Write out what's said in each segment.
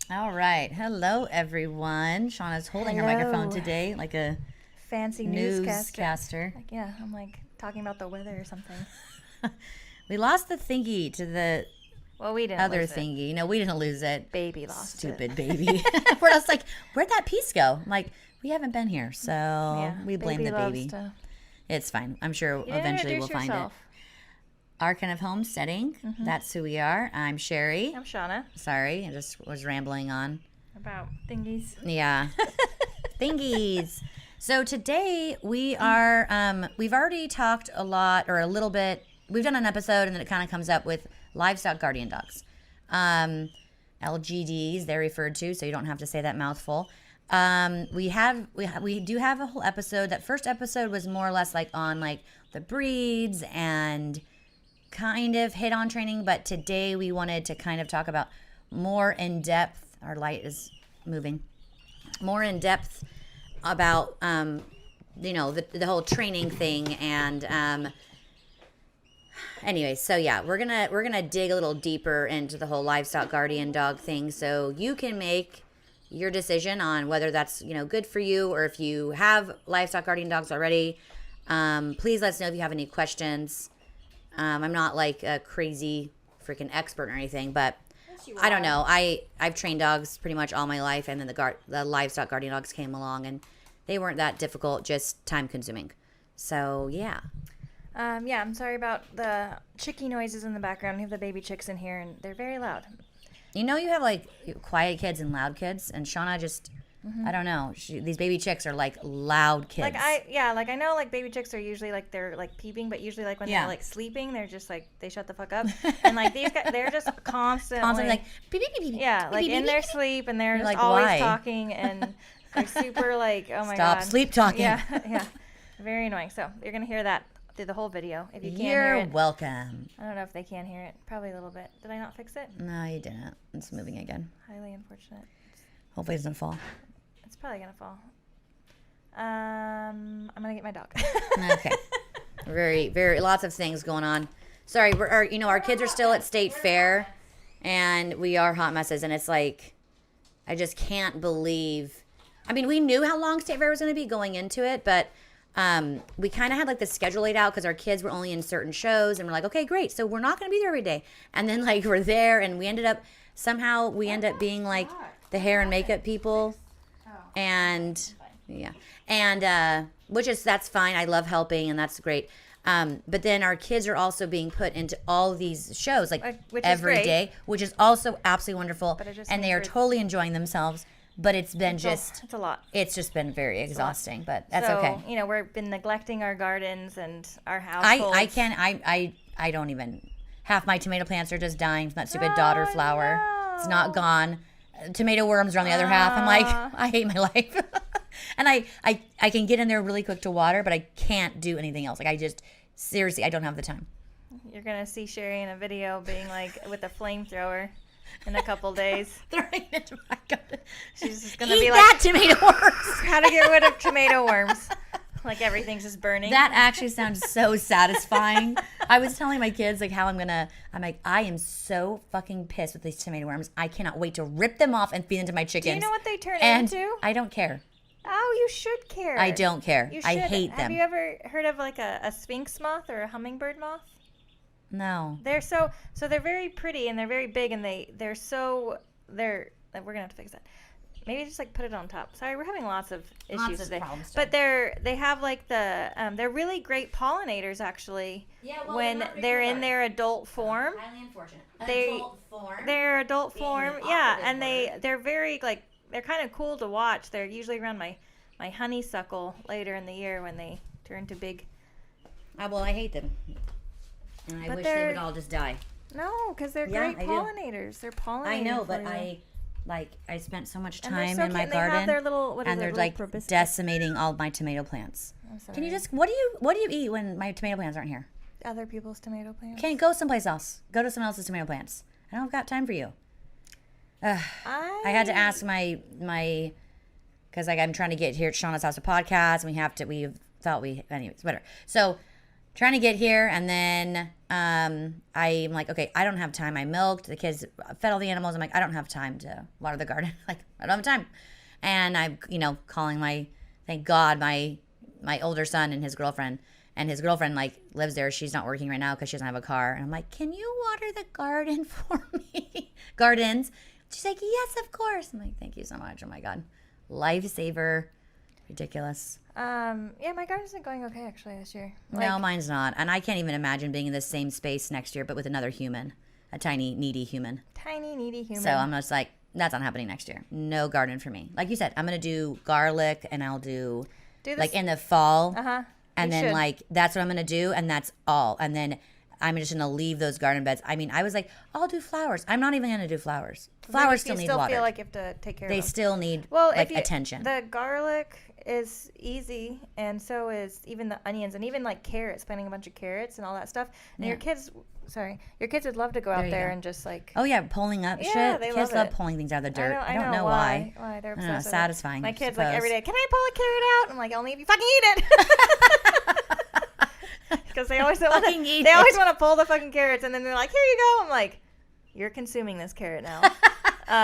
All right. Hello, everyone. Shauna's holding her microphone today like a fancy newscaster. Like, yeah, I'm like talking about the weather or something. We lost the thingy to the we didn't other lose thingy. No, we didn't lose it. Baby lost Stupid baby. We're just like, where'd that piece go? I'm like, we haven't been here, so we blame the baby. It's fine. I'm sure eventually we'll find it. Arkin of Homesteading. Mm-hmm. That's who we are. I'm Sherry. I'm Shauna. Sorry, I just was rambling on. About thingies. Yeah. Thingies. So today we are, we've already talked a lot or a little bit. We've done an episode and then it kind of comes up with Livestock Guardian Dogs. LGDs, they're referred to, so you don't have to say that mouthful. We do have a whole episode. That first episode was more or less like on like the breeds and kind of hit on training, but today we wanted to kind of talk about more in depth. Our light is moving. More in depth about the whole training thing and anyway, so yeah, we're gonna dig a little deeper into the whole livestock guardian dog thing, so you can make your decision on whether that's good for you, or if you have livestock guardian dogs already. Please let us know if you have any questions. I'm not like a crazy freaking expert or anything, but I don't know. I've trained dogs pretty much all my life, and then the livestock guardian dogs came along, and they weren't that difficult, just time consuming. So yeah. I'm sorry about the chicky noises in the background. We have the baby chicks in here, and they're very loud. You have like quiet kids and loud kids, and Shauna just, I don't know. These baby chicks are like loud kids. I know like baby chicks are usually like they're like peeping, but usually like when they're like sleeping, they're just like they shut the fuck up. And like these guys, they're just constantly like beep beep beep beep. Yeah, like in their sleep, and they're just like, always talking, and they're super like, oh my god. Stop sleep talking. Yeah. Very annoying. So you're gonna hear that through the whole video. If you can't hear it, you're welcome. I don't know if they can hear it. Probably a little bit. Did I not fix it? No, you didn't. It's moving again. Highly unfortunate. Hopefully it doesn't fall. It's probably gonna fall. I'm gonna get my dog. Okay. Very, very lots of things going on. Sorry, our kids are still at State Fair, and we are hot messes, and it's like, I just can't believe. I mean, we knew how long State Fair was gonna be going into it, but we kind of had like the schedule laid out because our kids were only in certain shows, and we're like, okay, great. So we're not going to be there every day. And then like we're there, and we end up being like the hair and makeup people. And yeah. And that's fine. I love helping, and that's great. But then our kids are also being put into all these shows like every day, which is also absolutely wonderful. And they are totally enjoying themselves. But it's been it's a lot. It's just been very exhausting, but that's okay. We've been neglecting our gardens and our households. I don't even. Half my tomato plants are just dying from that stupid daughter flower. No. It's not gone. Tomato worms are on the other half. I'm like, I hate my life. And I can get in there really quick to water, but I can't do anything else. Like seriously, I don't have the time. You're going to see Sherry in a video being like with a flamethrower. In a couple days. Throwing it to my garden. She's just going to be like, tomato worms. How to get rid of tomato worms. Like everything's just burning. That actually sounds so satisfying. I was telling my kids like how I'm like, I am so fucking pissed with these tomato worms. I cannot wait to rip them off and feed them to my chickens. Do you know what they turn into? I don't care. Oh, you should care. I don't care. You should. I hate them. Have you ever heard of like a sphinx moth or a hummingbird moth? No. They're so they're very pretty, and they're very big, and we're gonna have to fix that. Maybe just like put it on top. Sorry, we're having lots of issues today. But they have like they're really great pollinators actually. Yeah, well, when they're in their adult form. Highly unfortunate. Their adult form. Yeah, and they're very like they're kind of cool to watch. They're usually around my honeysuckle later in the year when they turn to big. Well, I hate them. And I wish they would all just die. No, because they're great pollinators. They're pollinating. I know, but I spent so much time in my garden, they have their little, they're like decimating all of my tomato plants. Can you just what do you eat when my tomato plants aren't here? Other people's tomato plants. Can you go someplace else? Go to someone else's tomato plants. I don't got time for you. I had to ask my because like I'm trying to get here at Shauna's house a podcast, and we thought anyways, whatever. So trying to get here, and then I'm like, okay, I don't have time. I milked the kids, fed all the animals. I'm like, I don't have time to water the garden. Like, I don't have time. And I'm, calling thank God, my older son and his girlfriend. And his girlfriend, like, lives there. She's not working right now because she doesn't have a car. And I'm like, can you water the garden for me? Gardens. She's like, yes, of course. I'm like, thank you so much. Oh, my God. Lifesaver. Ridiculous. Yeah, my garden's been going okay, actually, this year. No, mine's not. And I can't even imagine being in the same space next year, but with another human. A tiny, needy human. Tiny, needy human. So I'm just like, that's not happening next year. No garden for me. Like you said, I'm going to do garlic and I'll do like, in the fall. Uh-huh. And then, like, that's what I'm going to do, and that's all. And then I'm just going to leave those garden beds. I mean, I was like, I'll do flowers. I'm not even going to do flowers. Flowers still need water. You still feel like you have to take care of them. They still need, attention. The garlic is easy, and so is even the onions, and even, like, carrots, planting a bunch of carrots and all that stuff. And your kids would love to go out there and just, like... Oh, yeah, pulling up shit. Kids love pulling things out of the dirt. I don't know why. They're obsessed with satisfying. My kids, like, every day, can I pull a carrot out? I'm like, only if you fucking eat it. Because they always want to pull the fucking carrots, and then they're like, here you go. I'm like, you're consuming this carrot now.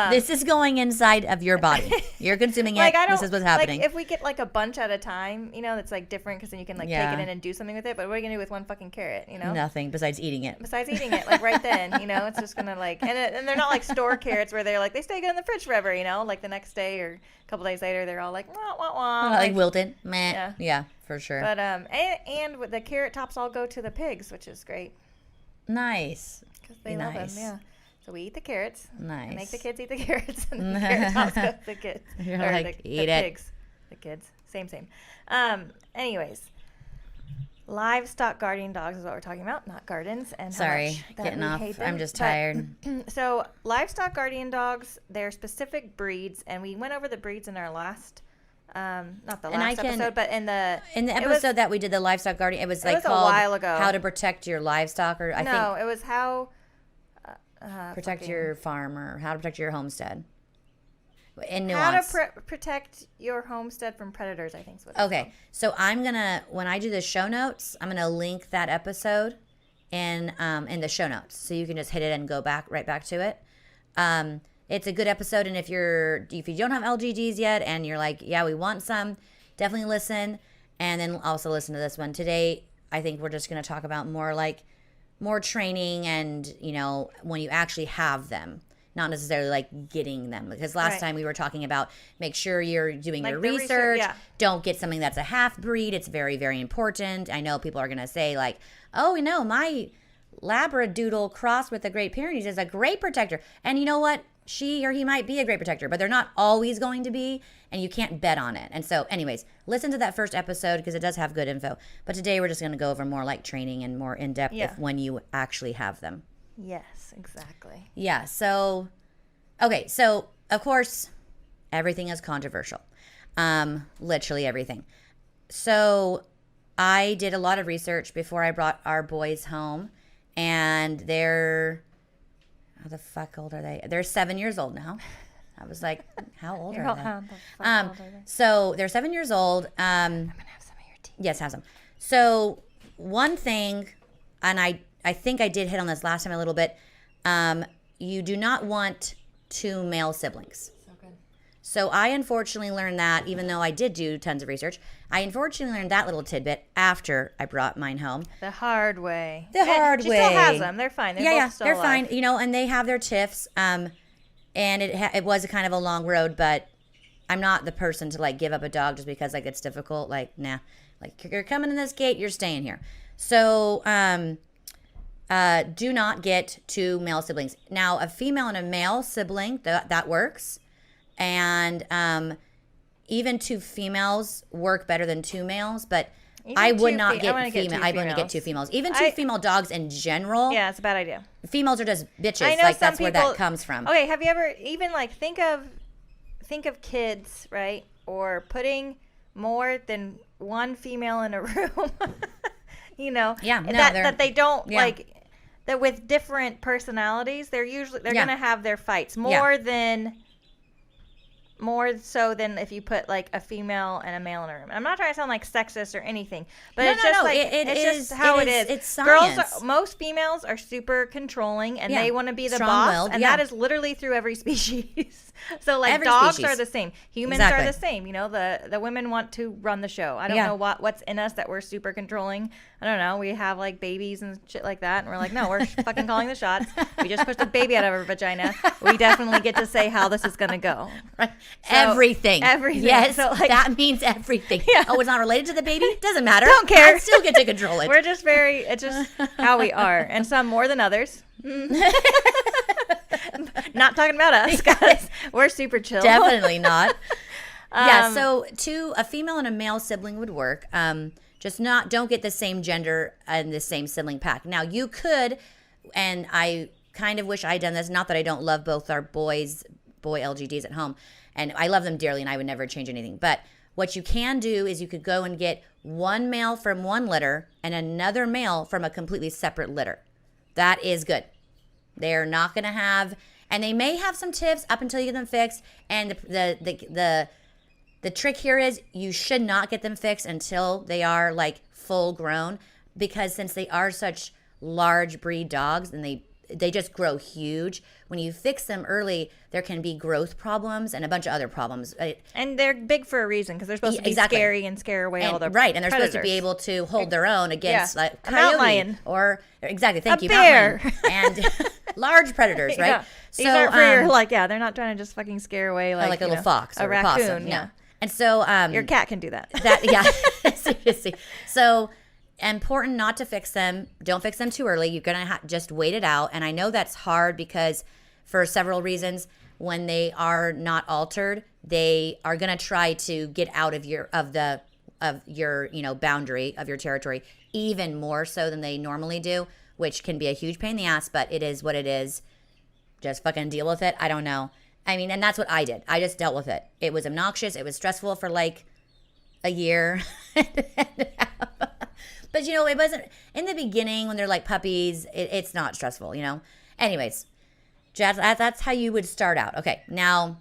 This is going inside of your body. You're consuming it. This is what's happening. Like, if we get, like, a bunch at a time, that's, like, different because then you can, like, take it in and do something with it. But what are you going to do with one fucking carrot, Nothing besides eating it. Like, right then, it's just going to, like... And they're not, like, store carrots where they're, like, they stay good in the fridge forever, Like, the next day or a couple days later, they're all, like, wah, wah, wah. Like wilted. Meh. Yeah, for sure. But, and the carrot tops all go to the pigs, which is great. Nice. Because they love them, yeah. So we eat the carrots. Nice. And make the kids eat the carrots. And the carrot tops go to the kids. You're like, eat it. Pigs. The kids. Same. Anyways. Livestock Guardian Dogs is what we're talking about, not gardens. And sorry, getting off. I'm just tired. So Livestock Guardian Dogs, they're specific breeds. And we went over the breeds in our last... not the last episode, but in the episode that we did, the Livestock Guardian, it was called a while ago. How to Protect Your Livestock, or I think it was how... protect your farm, or how to protect your homestead. In nuance. How to protect your homestead from predators, I think is what it's called. So I'm gonna, when I do the show notes, I'm gonna link that episode in the show notes, so you can just hit it and go right back to it. It's a good episode, and if you don't have LGDs yet, and you're like, yeah, we want some, definitely listen, and then also listen to this one. Today, I think we're just gonna talk about more training and, when you actually have them, not necessarily like getting them. Because last time we were talking about make sure you're doing your research. Don't get something that's a half breed. It's very, very important. I know people are going to say like, oh, my Labradoodle crossed with the Great Pyrenees is a great protector. And you know what? She or he might be a great protector, but they're not always going to be, and you can't bet on it. And so anyways, listen to that first episode because it does have good info. But today we're just going to go over more like training and more in-depth when you actually have them. Yes, exactly. Yeah, so, okay, so of course, everything is controversial. Literally everything. So I did a lot of research before I brought our boys home, and they're... How the fuck old are they? They're 7 years old now. I was like, how old are they? So they're 7 years old. I'm going to have some of your tea. Yes, have some. So one thing, and I think I did hit on this last time a little bit, you do not want two male siblings. So good. So I unfortunately learned that, even though I did do tons of research, I unfortunately learned that little tidbit after I brought mine home. The hard way. She still has them. They're fine. They're both still they're alive. fine. And they have their tiffs. And it was a kind of a long road, but I'm not the person to like give up a dog just because like it's difficult. Like, nah. Like, you're coming in this gate, you're staying here. So do not get two male siblings. Now, a female and a male sibling, that works. And even two females work better than two males, but I would not get female. I wouldn't get two females. Even two female dogs in general. Yeah, it's a bad idea. Females are just bitches. I know like that's where that comes from. Okay, have you ever even like think of kids, right? Or putting more than one female in a room. Yeah, no, that they don't like that with different personalities. They're gonna have their fights more than more so than if you put like a female and a male in a room. I'm not trying to sound like sexist or anything, but it's just how it is. It's science. Most females are super controlling and they want to be the boss, and that is literally through every species. So like every dogs species. Are the same. Humans are the same. You know, the women want to run the show. I don't know what's in us that we're super controlling. I don't know. We have like babies and shit like that, and we're like, no, we're fucking calling the shots. We just pushed a baby out of her vagina. We definitely get to say how this is gonna go. Right. So, everything. Yes. So, like, that means everything. Yeah. Oh, it's not related to the baby? Doesn't matter. Don't care. I still get to control it. We're just it's just how we are, and some more than others. Not talking about us, guys. We're super chill. Definitely not. So a female and a male sibling would work. Just don't get the same gender and the same sibling pack. Now you could, and I kind of wish I had done this. Not that I don't love both our boy LGDs at home, and I love them dearly, and I would never change anything. But what you can do is you could go and get one male from one litter and another male from a completely separate litter. That is good. They're not going to have, and they may have some tips up until you get them fixed. And the trick here is you should not get them fixed until they are like full grown, because since they are such large breed dogs and they just grow huge. When you fix them early, there can be growth problems and a bunch of other problems. And they're big for a reason, because they're supposed to be scary and scare away all the right. And they're predators. Supposed to be able to hold their own against like a mountain lion or thank you, bear and large predators, right? Yeah. These aren't for your they're not trying to just fucking scare away like a little fox or a raccoon. Possum, yeah. And so your cat can do that. Seriously. So important not to fix them. Don't fix them too early. You're gonna just wait it out. And I know that's hard because for several reasons. When they are not altered, they are gonna try to get out of your boundary of your territory even more so than they normally do, which can be a huge pain in the ass. But it is what it is. Just fucking deal with it. I don't know. I mean, and that's what I did. I just dealt with it. It was obnoxious. It was stressful for like a year. But, it wasn't in the beginning when they're like puppies. It's not stressful, Anyways, that's how you would start out. Okay. Now,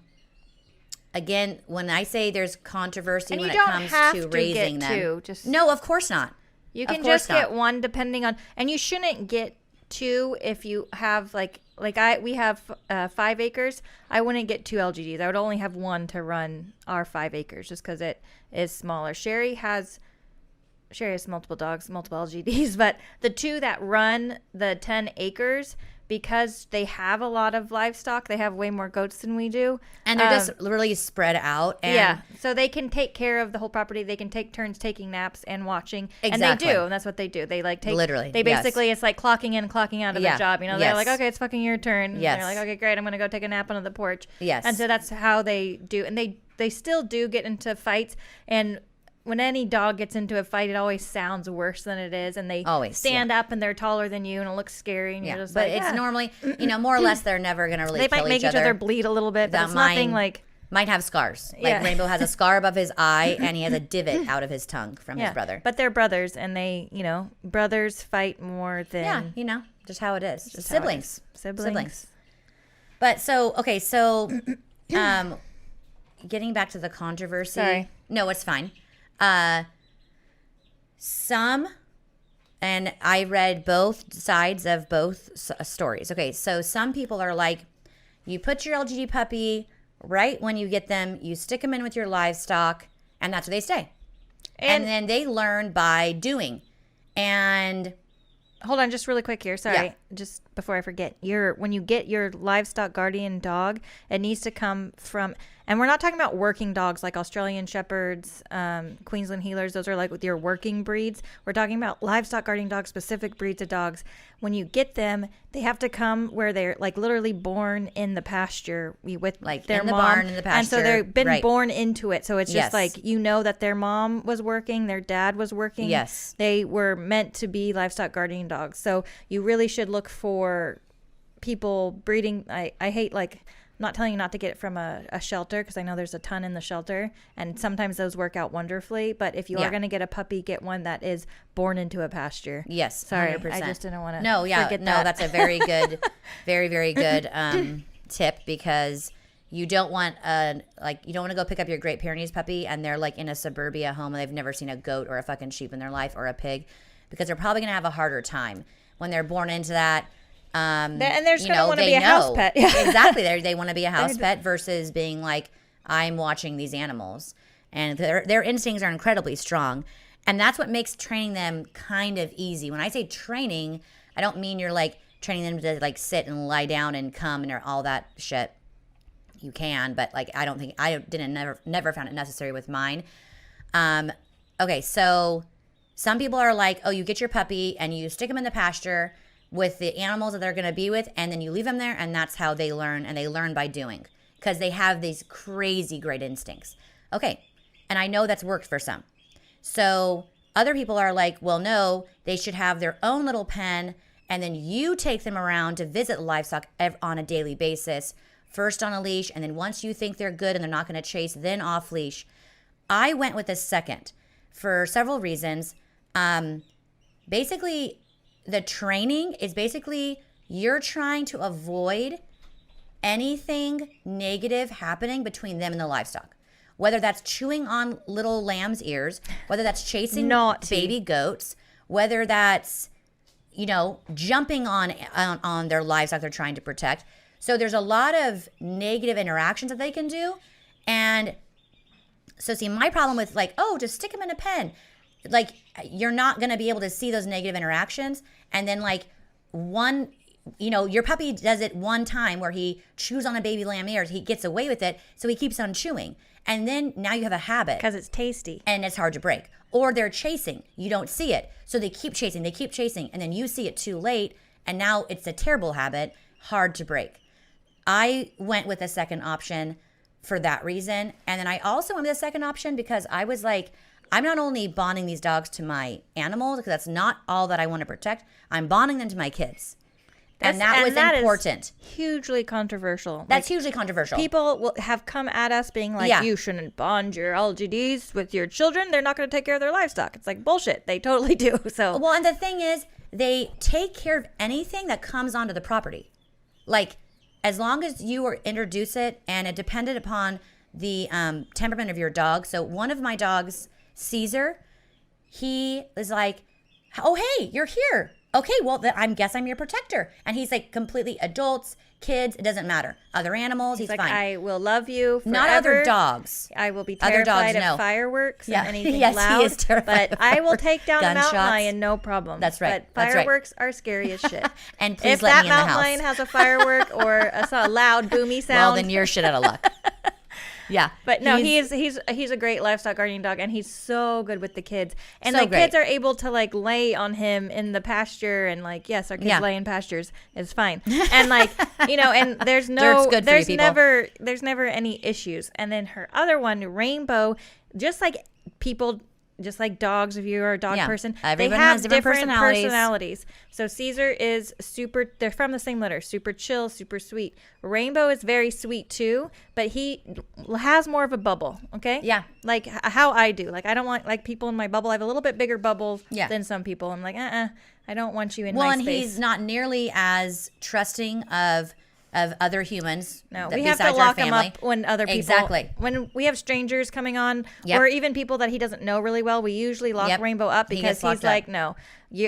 again, when I say there's controversy when it comes to raising them. No, of course not. You can just get one depending on, and you shouldn't get two if you have we have 5 acres. I wouldn't get 2 LGDs. I would only have one to run our 5 acres just because it is smaller. Sherry has multiple dogs, multiple LGDs, but the 2 that run the 10 acres, because they have a lot of livestock, they have way more goats than we do. And they're just really spread out. And so they can take care of the whole property. They can take turns taking naps and watching. Exactly. And they do, and that's what they do. They take, literally. They basically, it's like clocking in, clocking out of the job. They're like, okay, it's fucking your turn. Yes. They're like, okay, great, I'm going to go take a nap on the porch. Yes. And so that's how they do. And they still do get into fights, and when any dog gets into a fight, it always sounds worse than it is, and they stand up and they're taller than you, and it looks scary. And you're just but it's normally, more or less, they're never going to really. They might make each other bleed a little bit, but it's nothing like. Might have scars. Like Rainbow has a scar above his eye, and he has a divot out of his tongue from his brother. But they're brothers, and they, brothers fight more than. Just how it is. Just siblings. But so getting back to the controversy. Sorry. No, it's fine. And I read both sides of both stories. Okay, so some people are like, you put your LGD puppy right when you get them, you stick them in with your livestock, and that's where they stay. And then they learn by doing. And hold on, just really quick here. Sorry, just before I forget. When you get your Livestock Guardian dog, it needs to come from, and we're not talking about working dogs like Australian Shepherds, Queensland Heelers. Those are like with your working breeds. We're talking about Livestock Guardian dogs, specific breeds of dogs. When you get them, they have to come where they're like literally born in the pasture with like their in the mom. Barn in the pasture. And so they've been born into it. So it's just like, that their mom was working, their dad was working. Yes. They were meant to be Livestock Guardian dogs. So you really should look for people breeding. I hate I'm not telling you not to get it from a shelter, because I know there's a ton in the shelter, and sometimes those work out wonderfully. But if you are going to get a puppy, get one that is born into a pasture. Yes, sorry, 100%. I just didn't want to. That's a very good, very very good tip, because you don't want you don't want to go pick up your Great Pyrenees puppy and they're like in a suburbia home and they've never seen a goat or a fucking sheep in their life or a pig, because they're probably going to have a harder time when they're born into that. And they're just going to want to be a house pet. Exactly. They want to be a house pet versus being like, I'm watching these animals. And their instincts are incredibly strong. And that's what makes training them kind of easy. When I say training, I don't mean you're like training them to like sit and lie down and come and all that shit. You can, but like I never found it necessary with mine. Okay, so some people are like, oh, you get your puppy and you stick them in the pasture with the animals that they're going to be with, and then you leave them there, and that's how they learn, and they learn by doing, because they have these crazy great instincts. Okay, and I know that's worked for some. So other people are like, well, no, they should have their own little pen, and then you take them around to visit livestock on a daily basis, first on a leash, and then once you think they're good and they're not going to chase, then off leash. I went with the second for several reasons. Basically, the training is basically you're trying to avoid anything negative happening between them and the livestock. Whether that's chewing on little lamb's ears, whether that's chasing baby goats, whether that's, jumping on their livestock they're trying to protect. So there's a lot of negative interactions that they can do. And so see, my problem with like, oh, just stick them in a pen. Like, you're not going to be able to see those negative interactions. And then like your puppy does it one time where he chews on a baby lamb ears. He gets away with it. So he keeps on chewing. And then now you have a habit. Because it's tasty. And it's hard to break. Or they're chasing. You don't see it. So they keep chasing. And then you see it too late. And now it's a terrible habit. Hard to break. I went with the second option for that reason. And then I also went with the second option because I was like, I'm not only bonding these dogs to my animals, because that's not all that I want to protect. I'm bonding them to my kids. And that was important. Hugely controversial. That's hugely controversial. People will have come at us being like, you shouldn't bond your LGDs with your children. They're not going to take care of their livestock. It's like bullshit. They totally do. So well, and the thing is, they take care of anything that comes onto the property. Like, as long as you introduce it, and it depended upon the temperament of your dog. So one of my dogs, Caesar, he is like, oh, hey, you're here. Okay, well, I guess I'm your protector. And he's like completely adults, kids, it doesn't matter. Other animals, he's like, fine. I will love you forever. Not other dogs. I will be terrified of fireworks and anything yes, loud. He is terrified but I will take down a mountain lion, no problem. That's right. But fireworks are scary as shit. And please let me in the house. If that mountain lion has a firework or a loud, boomy sound. Well, then you're shit out of luck. Yeah. But no, he's a great livestock guardian dog, and he's so good with the kids. And so the kids are able to like lay on him in the pasture, and like, yes, our kids lay in pastures. It's fine. And like, and there's never any issues. And then her other one, Rainbow, just like dogs, if you're a dog person, everyone they have has different personalities. So Caesar is they're from the same litter, super chill, super sweet. Rainbow is very sweet too, but he has more of a bubble, okay? Yeah. Like how I do. Like I don't want like people in my bubble. I have a little bit bigger bubble than some people. I'm like, I don't want you in my space. Well, and he's not nearly as trusting of other humans. No, we have to lock him up when other people, when we have strangers coming on, or even people that he doesn't know really well. We usually lock Rainbow up because he's like, no,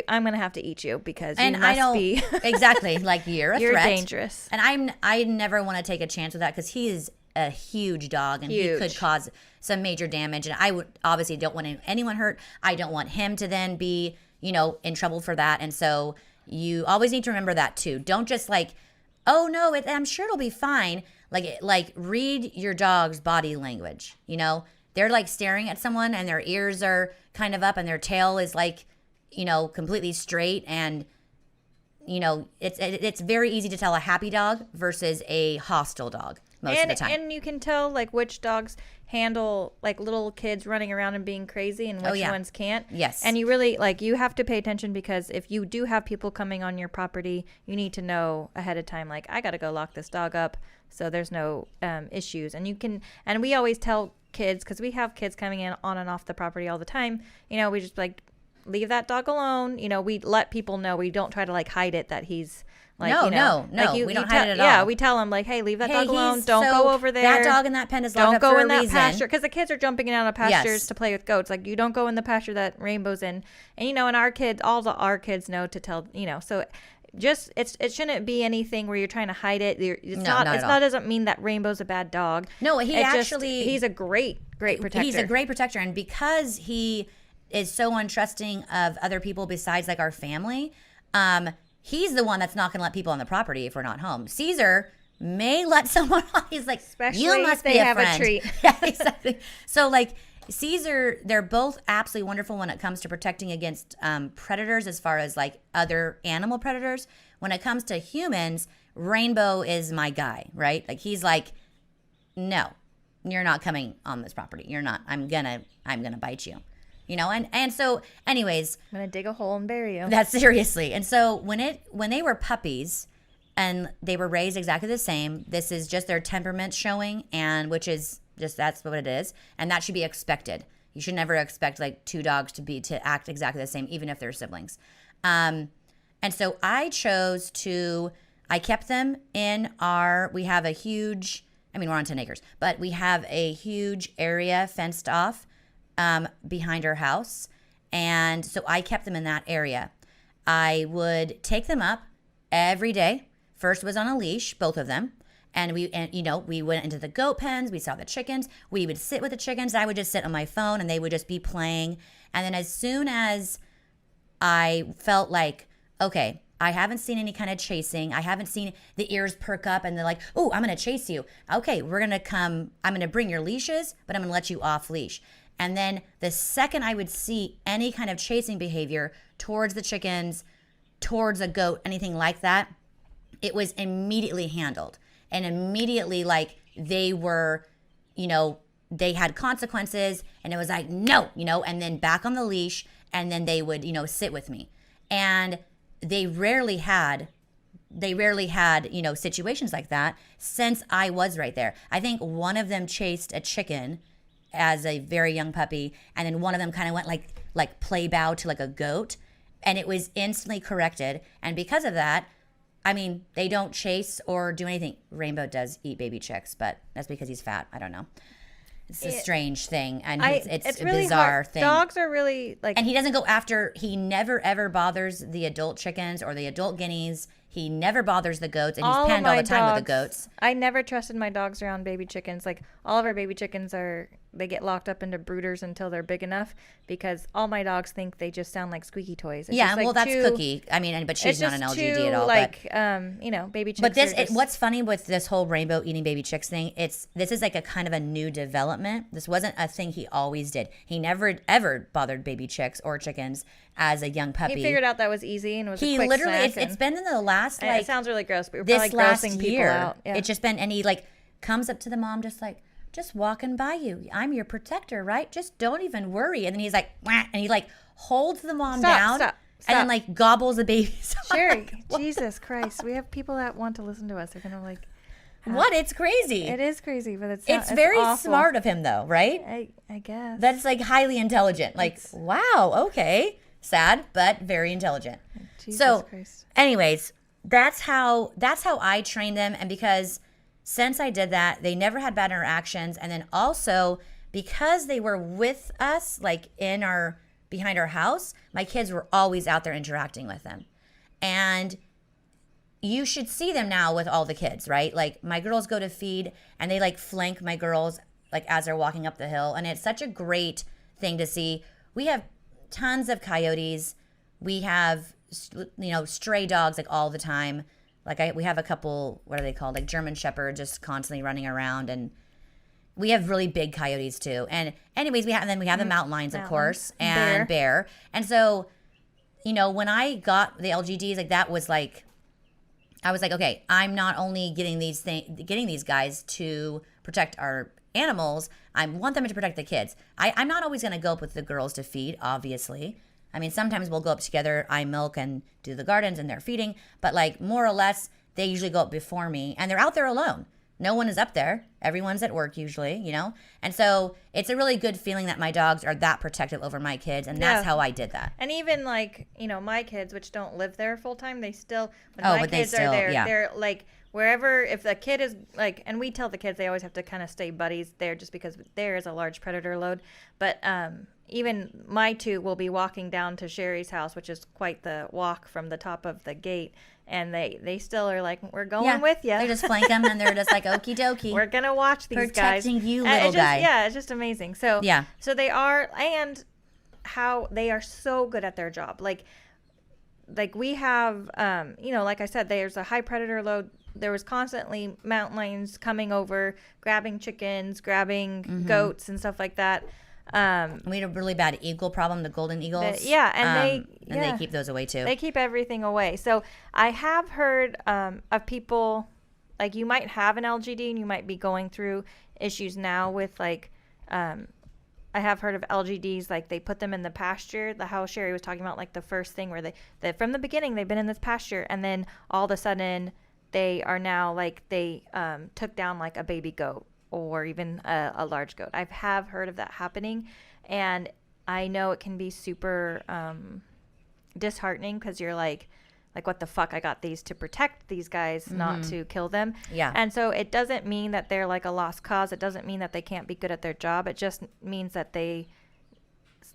I'm going to have to eat you because you must be exactly like you're a threat. You're dangerous. And I never want to take a chance with that because he is a huge dog and he could cause some major damage. And I would obviously don't want anyone hurt. I don't want him to then be in trouble for that. And so you always need to remember that too. Don't just like, oh no, I'm sure it'll be fine. Like read your dog's body language. They're like staring at someone and their ears are kind of up and their tail is like, completely straight. And, it's very easy to tell a happy dog versus a hostile dog most of the time. And you can tell like which dogs handle like little kids running around and being crazy and which ones can't. Yes. And you really you have to pay attention because if you do have people coming on your property, you need to know ahead of time, like, I got to go lock this dog up so there's no issues. And we always tell kids, because we have kids coming in on and off the property all the time, we just like, leave that dog alone. We let people know. We don't try to like hide it that he's Like, No. We don't hide it at all. Yeah, we tell them like, hey, leave that dog alone. Don't go over there. That dog in that pen is locked up for a reason. Don't go in that pasture, because the kids are jumping in and out of pastures to play with goats. Like, you don't go in the pasture that Rainbow's in. And and our kids, our kids know to tell. So. Just it shouldn't be anything where you're trying to hide it. It's not doesn't mean that Rainbow's a bad dog. No, he's a great protector. He's a great protector, and because he is so untrusting of other people besides like our family, he's the one that's not going to let people on the property if we're not home. Caesar may let someone on. He's like, especially you must be a friend. A treat. Yeah, exactly. So like Caesar, they're both absolutely wonderful when it comes to protecting against predators, as far as like other animal predators. When it comes to humans, Rainbow is my guy, right? Like he's like, no, you're not coming on this property. You're not. I'm gonna bite you, And so, anyways, I'm gonna dig a hole and bury you. That's seriously. And so when they were puppies, and they were raised exactly the same, this is just their temperament showing, and which is. Just that's what it is, and that should be expected. You should never expect like two dogs to act exactly the same, even if they're siblings. And so I kept them in we have a huge, we're on 10 acres, but we have a huge area fenced off behind our house, and so I kept them in that area. I would take them up every day. First was on a leash, both of them. And we went into the goat pens. We saw the chickens. We would sit with the chickens. I would just sit on my phone, and they would just be playing. And then as soon as I felt like, okay, I haven't seen any kind of chasing. I haven't seen the ears perk up, and they're like, oh, I'm going to chase you. Okay, we're going to come. I'm going to bring your leashes, but I'm going to let you off leash. And then the second I would see any kind of chasing behavior towards the chickens, towards a goat, anything like that, it was immediately handled. And immediately, like, they were, they had consequences, and it was like, no, and then back on the leash, and then they would, sit with me. And they rarely had, situations like that since I was right there. I think one of them chased a chicken as a very young puppy, and then one of them kind of went like play bow to like a goat, and it was instantly corrected. And because of that, they don't chase or do anything. Rainbow does eat baby chicks, but that's because he's fat. I don't know. It's a strange thing, and it's a really bizarre thing. Dogs are really like... And he doesn't go after... He never, ever bothers the adult chickens or the adult guineas. He never bothers the goats, and he's penned all the time with the goats. I never trusted my dogs around baby chickens. Like, all of our baby chickens they get locked up into brooders until they're big enough, because all my dogs think they just sound like squeaky toys. It's that's Cookie. But she's not an LGD at all. Baby chicks. But what's funny with this whole Rainbow eating baby chicks thing, this is like a kind of a new development. This wasn't a thing he always did. He never ever bothered baby chicks or chickens as a young puppy. He figured out that was easy and was a quick snack. It's been in the last it sounds really gross, but we're probably grossing people out. Yeah. It's just been, and he like comes up to the mom just walking by you. I'm your protector, right? Just don't even worry. And then he's like, wah, and he like holds the mom down. Stop. And then like gobbles the baby. Sherry, Jesus Christ. We have people that want to listen to us. They're going to like... What? It's crazy. It is crazy, but it's very awful. Smart of him though, right? I guess. That's like highly intelligent. Like, wow, okay. Sad, but very intelligent. Jesus Christ. Anyways, that's how I trained them. And because since I did that, they never had bad interactions. And then also because they were with us, like behind our house, my kids were always out there interacting with them. And you should see them now with all the kids, right? Like my girls go to feed and they like flank my girls like as they're walking up the hill. And it's such a great thing to see. We have tons of coyotes. We have, stray dogs like all the time. Like we have a couple, what are they called? Like German Shepherds just constantly running around, and we have really big coyotes too. And anyways, we have the mountain lions, of course, and bear. And so, when I got the LGDs, like that was like, I was like, okay, I'm not only getting these guys to protect our animals, I want them to protect the kids. I'm not always going to go up with the girls to feed, obviously. Sometimes we'll go up together, I milk and do the gardens and they're feeding, but like more or less, they usually go up before me and they're out there alone. no one is up there. Everyone's at work usually, you know? And so it's a really good feeling that my dogs are that protective over my kids. And that's how I did that. And even like, you know, my kids, which don't live there full time, they still, when my kids are there, they're like, wherever, if the kid is like, and we tell the kids they always have to kind of stay buddies there just because there is a large predator load. But even my two will be walking down to Sherry's house, which is quite the walk from the top of the gate. And they still are like, we're going with you. They just flank them and they're just like, okie dokie. We're going to watch these guys. Protecting you, little guy. Yeah, it's just amazing. So, so they are, and how they are so good at their job. Like we have, you know, like I said, there's a high predator load. There was constantly mountain lions coming over, grabbing chickens, grabbing goats and stuff like that. We had a really bad eagle problem, the golden eagles. They keep those away too. They keep everything away. So I have heard of people, like you might have an LGD and you might be going through issues now with like, I have heard of LGDs, like they put them in the pasture, how Sherry was talking about, like the first thing where they from the beginning, they've been in this pasture and then all of a sudden they are now like they took down like a baby goat or even a large goat. I have heard of that happening, and I know it can be super disheartening because you're like what the fuck? I got these to protect these guys, not to kill them. Yeah. And so it doesn't mean that they're like a lost cause. It doesn't mean that they can't be good at their job. It just means that they,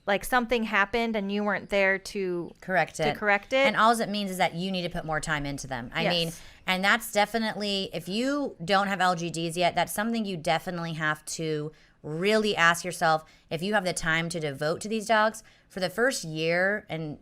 like something happened and you weren't there to correct it. And all it means is that you need to put more time into them. I mean, and that's definitely, if you don't have LGDs yet, that's something you definitely have to really ask yourself if you have the time to devote to these dogs. For the first year and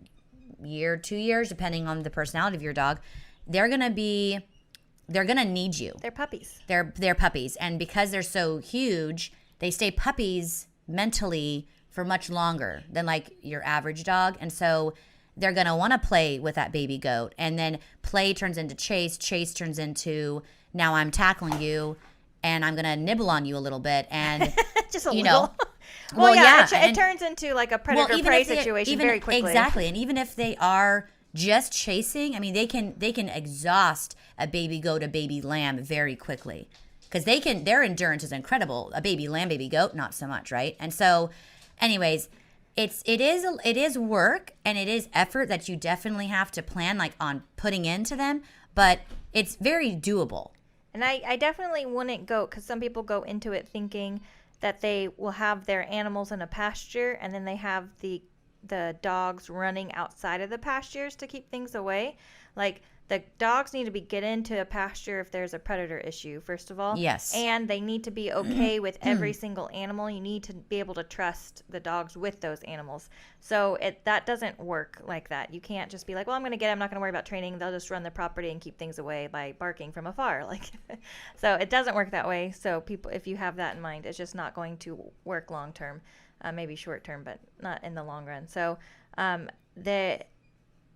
2 years, depending on the personality of your dog, they're gonna need you. They're puppies. They're puppies, and because they're so huge, they stay puppies mentally for much longer than like your average dog. And so they're going to want to play with that baby goat, and then play turns into chase turns into, now I'm tackling you and I'm going to nibble on you a little bit, and just a you little. know. It turns into like a predator prey situation very quickly. Exactly. And even if they are just chasing, I mean, they can exhaust a baby goat, a baby lamb very quickly, because their endurance is incredible. A baby lamb, baby goat, not so much, right? And so anyways, it is work and it is effort that you definitely have to plan like on putting into them, but it's very doable. And I definitely wouldn't go, because some people go into it thinking that they will have their animals in a pasture and then they have the dogs running outside of the pastures to keep things away. Like, the dogs need to get into a pasture if there's a predator issue, first of all. Yes. And they need to be okay with every single animal. You need to be able to trust the dogs with those animals. So that doesn't work like that. You can't just be like, well, I'm not going to worry about training. They'll just run the property and keep things away by barking from afar. So it doesn't work that way. So people, if you have that in mind, it's just not going to work long term. Maybe short term, but not in the long run. So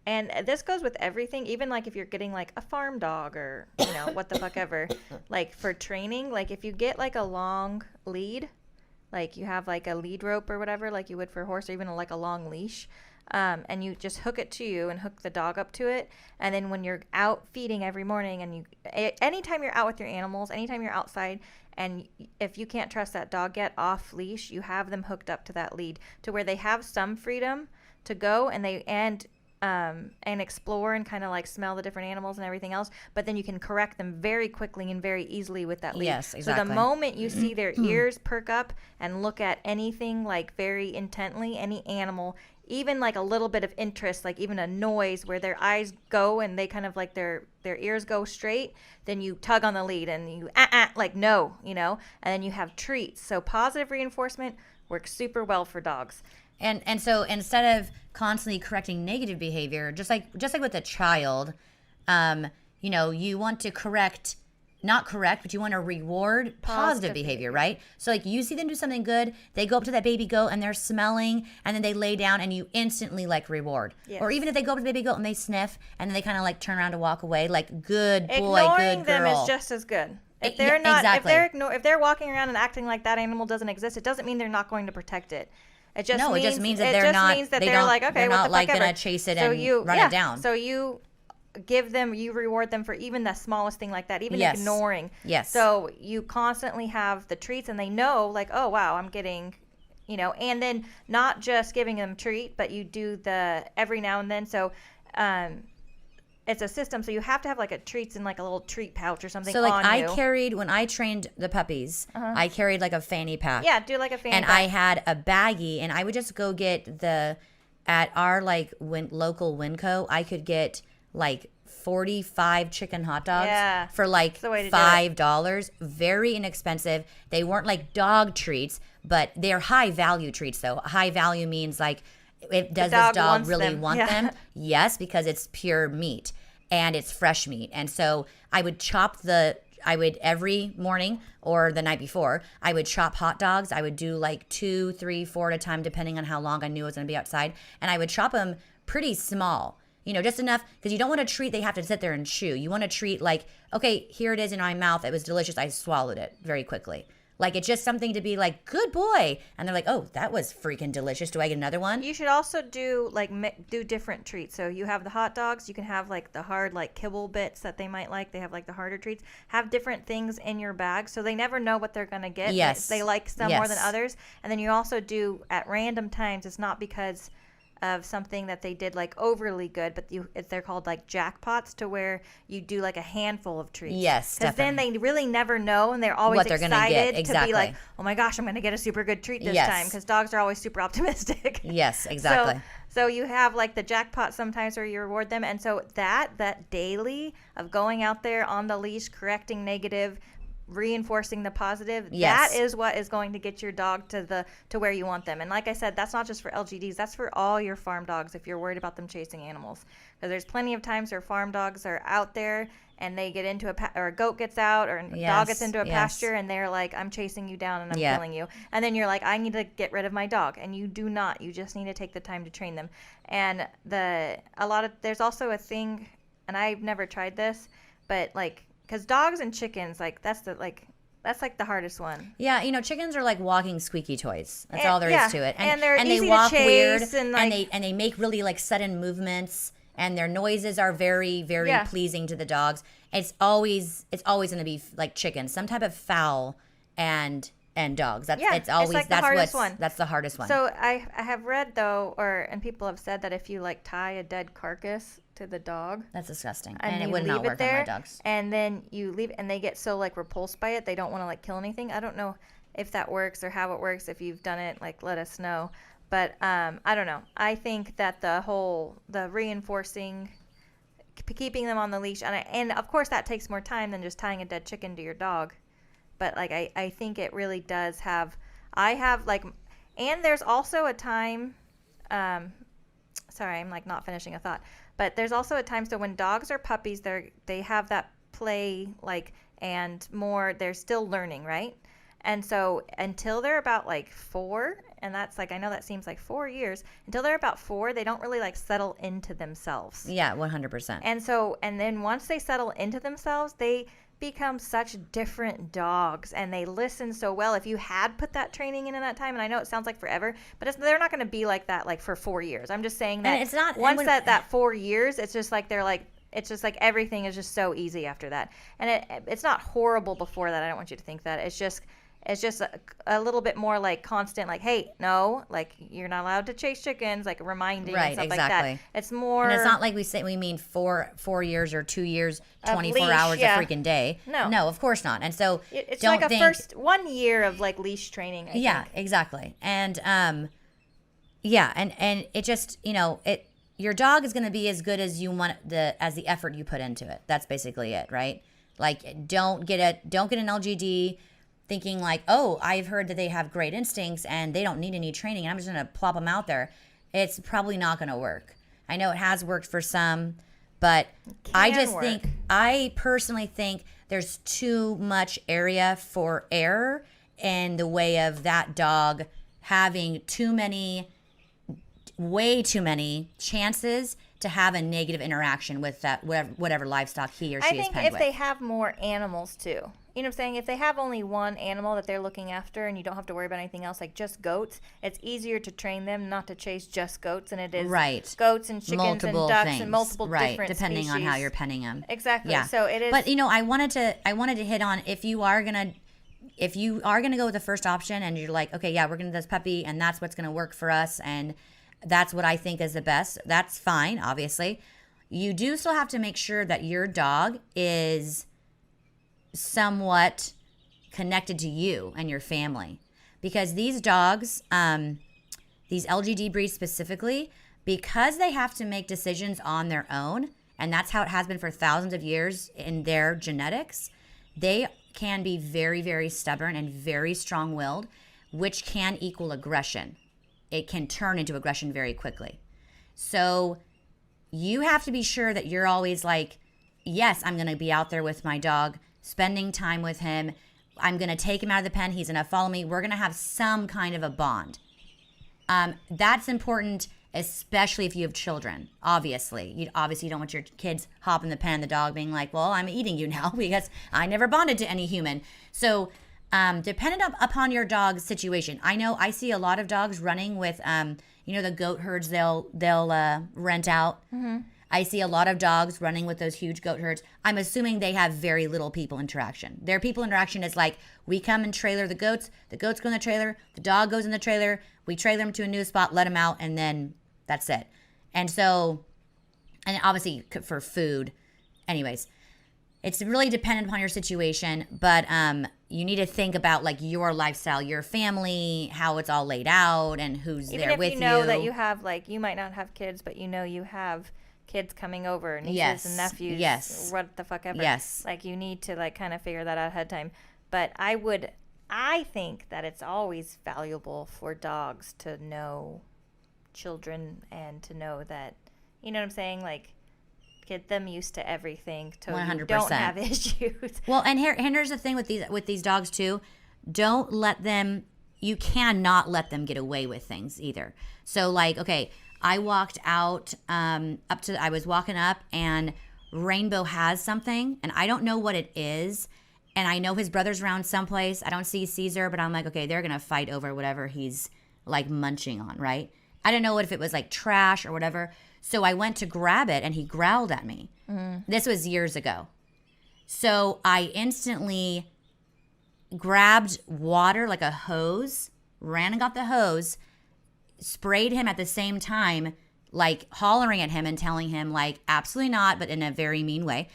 and this goes with everything, even like if you're getting like a farm dog or, you know, what the fuck ever, like for training, like if you get like a long lead, like you have like a lead rope or whatever, like you would for a horse, or even like a long leash, and you just hook it to you and hook the dog up to it. And then when you're out feeding every morning, and anytime you're out with your animals, anytime you're outside, and if you can't trust that dog yet off leash, you have them hooked up to that lead to where they have some freedom to go and explore and kind of like smell the different animals and everything else, but then you can correct them very quickly and very easily with that lead. Yes, exactly. So the moment you see their ears perk up and look at anything like very intently, any animal, even like a little bit of interest, like even a noise where their eyes go and they kind of like their ears go straight, then you tug on the lead and you like no, you know, and then you have treats. So positive reinforcement works super well for dogs. And so instead of constantly correcting negative behavior, just like with a child, you know, you want to not correct, but you want to reward positive behavior, right? So like you see them do something good, they go up to that baby goat and they're smelling, and then they lay down and you instantly like reward. Yes. Or even if they go up to the baby goat and they sniff and then they kind of like turn around to walk away, like good boy, ignoring good girl. them is just as good. If they're if they're walking around and acting like that animal doesn't exist, it doesn't mean they're not going to protect it. It just means that they're not like, okay, they're what not the like fuck gonna ever. chase it and run it down. So you you reward them for even the smallest thing like that, even Yes. ignoring. Yes. So you constantly have the treats, and they know, like, oh, wow, I'm getting, and then not just giving them treat, but you do the every now and then. So it's a system. So you have to have like a treats in like a little treat pouch or something. So like on I you. carried, when I trained the puppies, I carried like a fanny pack. Yeah, do like a fanny and pack. I had a baggie, and I would just go get at our like local Winco, I could get like 45 chicken hot dogs for like $5. Very inexpensive. They weren't like dog treats, but they're high value treats though. High value means like, does this dog really want them? Yes, because it's pure meat and it's fresh meat. And so I would every morning or the night before, I would chop hot dogs. I would do like 2, 3, 4 at a time, depending on how long I knew I was going to be outside. And I would chop them pretty small, just enough, because you don't want to treat they have to sit there and chew. You want to treat like, okay, here it is in my mouth. It was delicious. I swallowed it very quickly. Like, it's just something to be like, good boy. And they're like, oh, that was freaking delicious. Do I get another one? You should also do different treats. So you have the hot dogs. You can have like the hard like kibble bits that they might like. They have like the harder treats. Have different things in your bag so they never know what they're going to get. Yes. They like some more than others. And then you also do at random times. It's not because of something that they did like overly good, but they're called like jackpots, to where you do like a handful of treats. Yes, because then they really never know, and they're always what they're excited gonna get. Exactly. to be like, oh my gosh, I'm going to get a super good treat this time, because dogs are always super optimistic. Yes, exactly. So you have like the jackpot sometimes where you reward them, and so that daily of going out there on the leash, correcting negative, reinforcing the positive, that is what is going to get your dog to where you want them. And like I said, that's not just for LGDs, that's for all your farm dogs if you're worried about them chasing animals, because there's plenty of times where farm dogs are out there and they get into or a goat gets out, or a dog gets into a pasture, and they're like, I'm chasing you down and I'm killing you. And then you're like, I need to get rid of my dog. And you do not. You just need to take the time to train them. And there's also a thing, and I've never tried this, but like, because dogs and chickens, like that's like the hardest one. Yeah, chickens are like walking squeaky toys. That's all there is to it. And they're easy they walk to chase, weird, and they make really like sudden movements, and their noises are very, very pleasing to the dogs. It's always going to be like chickens, some type of fowl and dogs. It's always like the hardest one. That's the hardest one. So I have read though, and people have said that if you like tie a dead carcass to the dog, that's disgusting, and it you would not leave work it there, on my dogs. And then you leave, and they get so like repulsed by it, they don't want to like kill anything. I don't know if that works or how it works. If you've done it, like let us know. But I don't know. I think that the reinforcing, keeping them on the leash, and of course that takes more time than just tying a dead chicken to your dog. But like I think it really does have. I have like, and there's also a time. Sorry, I'm like not finishing a thought. But there's also a time, so when dogs are puppies, they have that play like, and more, they're still learning, right? And so until they're about like 4, and that's like, I know that seems like 4 years, until they're about 4, they don't really like settle into themselves. Yeah, 100%. And then once they settle into themselves, they become such different dogs, and they listen so well. If you had put that training in that time, and I know it sounds like forever, but they're not going to be like that like for 4 years. I'm just saying that, and it's not, once that 4 years, it's just like it's just like everything is just so easy after that. And it's not horrible before that. I don't want you to think that. It's just a little bit more like constant, like, hey, no, like you're not allowed to chase chickens, like reminding and stuff like that. It's more, and it's not like we mean 4 years or 2 years, 24 hours a freaking day. No, of course not. And so it's like a first 1 year of like leash training. I think. Exactly. And and it just, your dog is going to be as good as you want as the effort you put into it. That's basically it, right? Like don't get an LGD thinking like, oh, I've heard that they have great instincts and they don't need any training, and I'm just going to plop them out there. It's probably not going to work. I know it has worked for some, but I personally think there's too much area for error in the way of that dog having way too many chances to have a negative interaction with that whatever livestock he or she is penned with. I think if they have more animals too, you know what I'm saying? If they have only one animal that they're looking after and you don't have to worry about anything else, like just goats, it's easier to train them not to chase just goats than it is goats and chickens multiple and ducks things. And multiple different depending species. on how you're penning them. Exactly. Yeah. So it is. But I wanted to hit on if you are gonna go with the first option and you're like, okay, yeah, we're gonna do this puppy and that's what's gonna work for us and that's what I think is the best. That's fine, obviously. You do still have to make sure that your dog is somewhat connected to you and your family, because these dogs, these LGD breeds specifically, because they have to make decisions on their own, and that's how it has been for thousands of years in their genetics, they can be very, very stubborn and very strong-willed, which can equal aggression. It can turn into aggression very quickly. So you have to be sure that you're always like, yes, I'm going to be out there with my dog, spending time with him. I'm going to take him out of the pen. He's going to follow me. We're going to have some kind of a bond. That's important, especially if you have children. Obviously, you don't want your kids hopping the pen, the dog being like, well, I'm eating you now because I never bonded to any human. So dependent upon your dog's situation. I know I see a lot of dogs running with, the goat herds they'll rent out. Mm-hmm. I see a lot of dogs running with those huge goat herds. I'm assuming they have very little people interaction. Their people interaction is like, we come and trailer the goats go in the trailer, the dog goes in the trailer, we trailer them to a new spot, let them out, and then that's it. And so, and obviously for food, anyways, it's really dependent upon your situation, but you need to think about like your lifestyle, your family, how it's all laid out, and who's even there with you. Even if you know that you have, like, you might not have kids, but you have kids coming over, nieces and nephews, what the fuck ever. Yes. Like, you need to, like, kind of figure that out ahead of time. But I think that it's always valuable for dogs to know children and to know that, you know what I'm saying? Like, get them used to everything so 100%. You don't have issues. Well, and here's the thing with these dogs too. You cannot let them get away with things either. So, like, okay, I walked out I was walking up and Rainbow has something and I don't know what it is. And I know his brother's around someplace. I don't see Caesar, but I'm like, okay, they're going to fight over whatever he's like munching on, right? I don't know if it was like trash or whatever. So I went to grab it and he growled at me. Mm. This was years ago. So I instantly grabbed water, like a hose, ran and got the hose, sprayed him at the same time, like hollering at him and telling him like, absolutely not, but in a very mean way.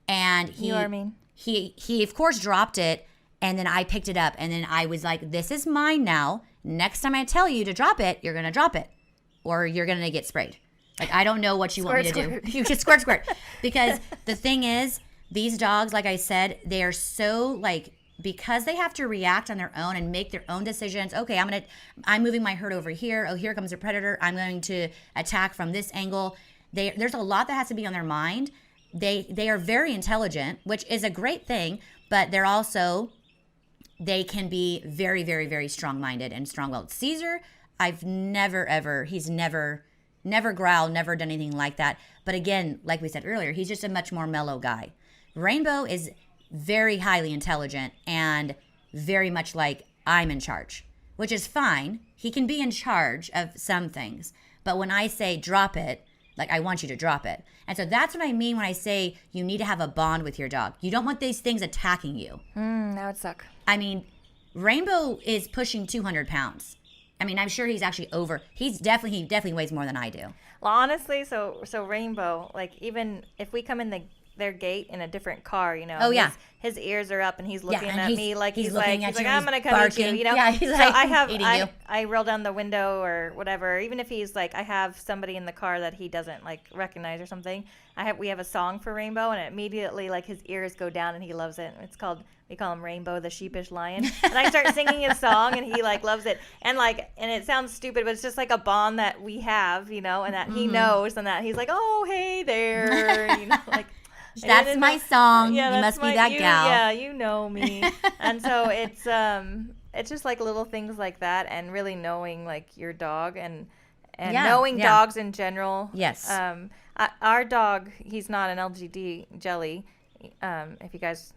And you are mean. He of course dropped it, and then I picked it up, and then I was like, this is mine now. Next time I tell you to drop it, you're going to drop it, or you're going to get sprayed. Like, I don't know what you want me to do. You just squirt. Because the thing is, these dogs, like I said, they are so, like, because they have to react on their own and make their own decisions. Okay, I'm moving my herd over here. Oh, here comes a predator. I'm going to attack from this angle. There's a lot that has to be on their mind. They are very intelligent, which is a great thing, but they can be very, very, very strong-minded and strong-willed. Caesar, he's never growled, never done anything like that. But again, like we said earlier, he's just a much more mellow guy. Rainbow is very highly intelligent and very much like, I'm in charge, which is fine. He can be in charge of some things. But when I say drop it, like, I want you to drop it. And so that's what I mean when I say you need to have a bond with your dog. You don't want these things attacking you. That would suck. I mean, Rainbow is pushing 200 pounds. I mean, I'm sure he's actually over. He definitely weighs more than I do. Well, honestly, so Rainbow, like, even if we come in their gate in a different car, Oh, yeah. His ears are up and he's looking at me like he's like I'm gonna come barking. eat you, Yeah, he's like eating you. I roll down the window or whatever. Even if he's like, I have somebody in the car that he doesn't like recognize or something. We have a song for Rainbow, and immediately like his ears go down and he loves it. We call him Rainbow the sheepish lion. And I start singing his song and he like loves it. And it sounds stupid, but it's just like a bond that we have, and that he knows, and that he's like, oh, hey there, like. That's my song. Yeah, you must be that gal. Yeah, you know me. And so it's just like little things like that, and really knowing like your dog and knowing dogs in general. Yes. Our dog, he's not an LGD jelly. If you guys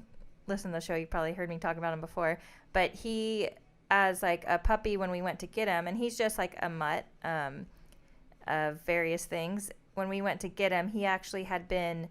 listen to the show, you probably heard me talk about him before. But he, as like a puppy, when we went to get him, and he's just like a mutt of various things. When we went to get him, he actually had been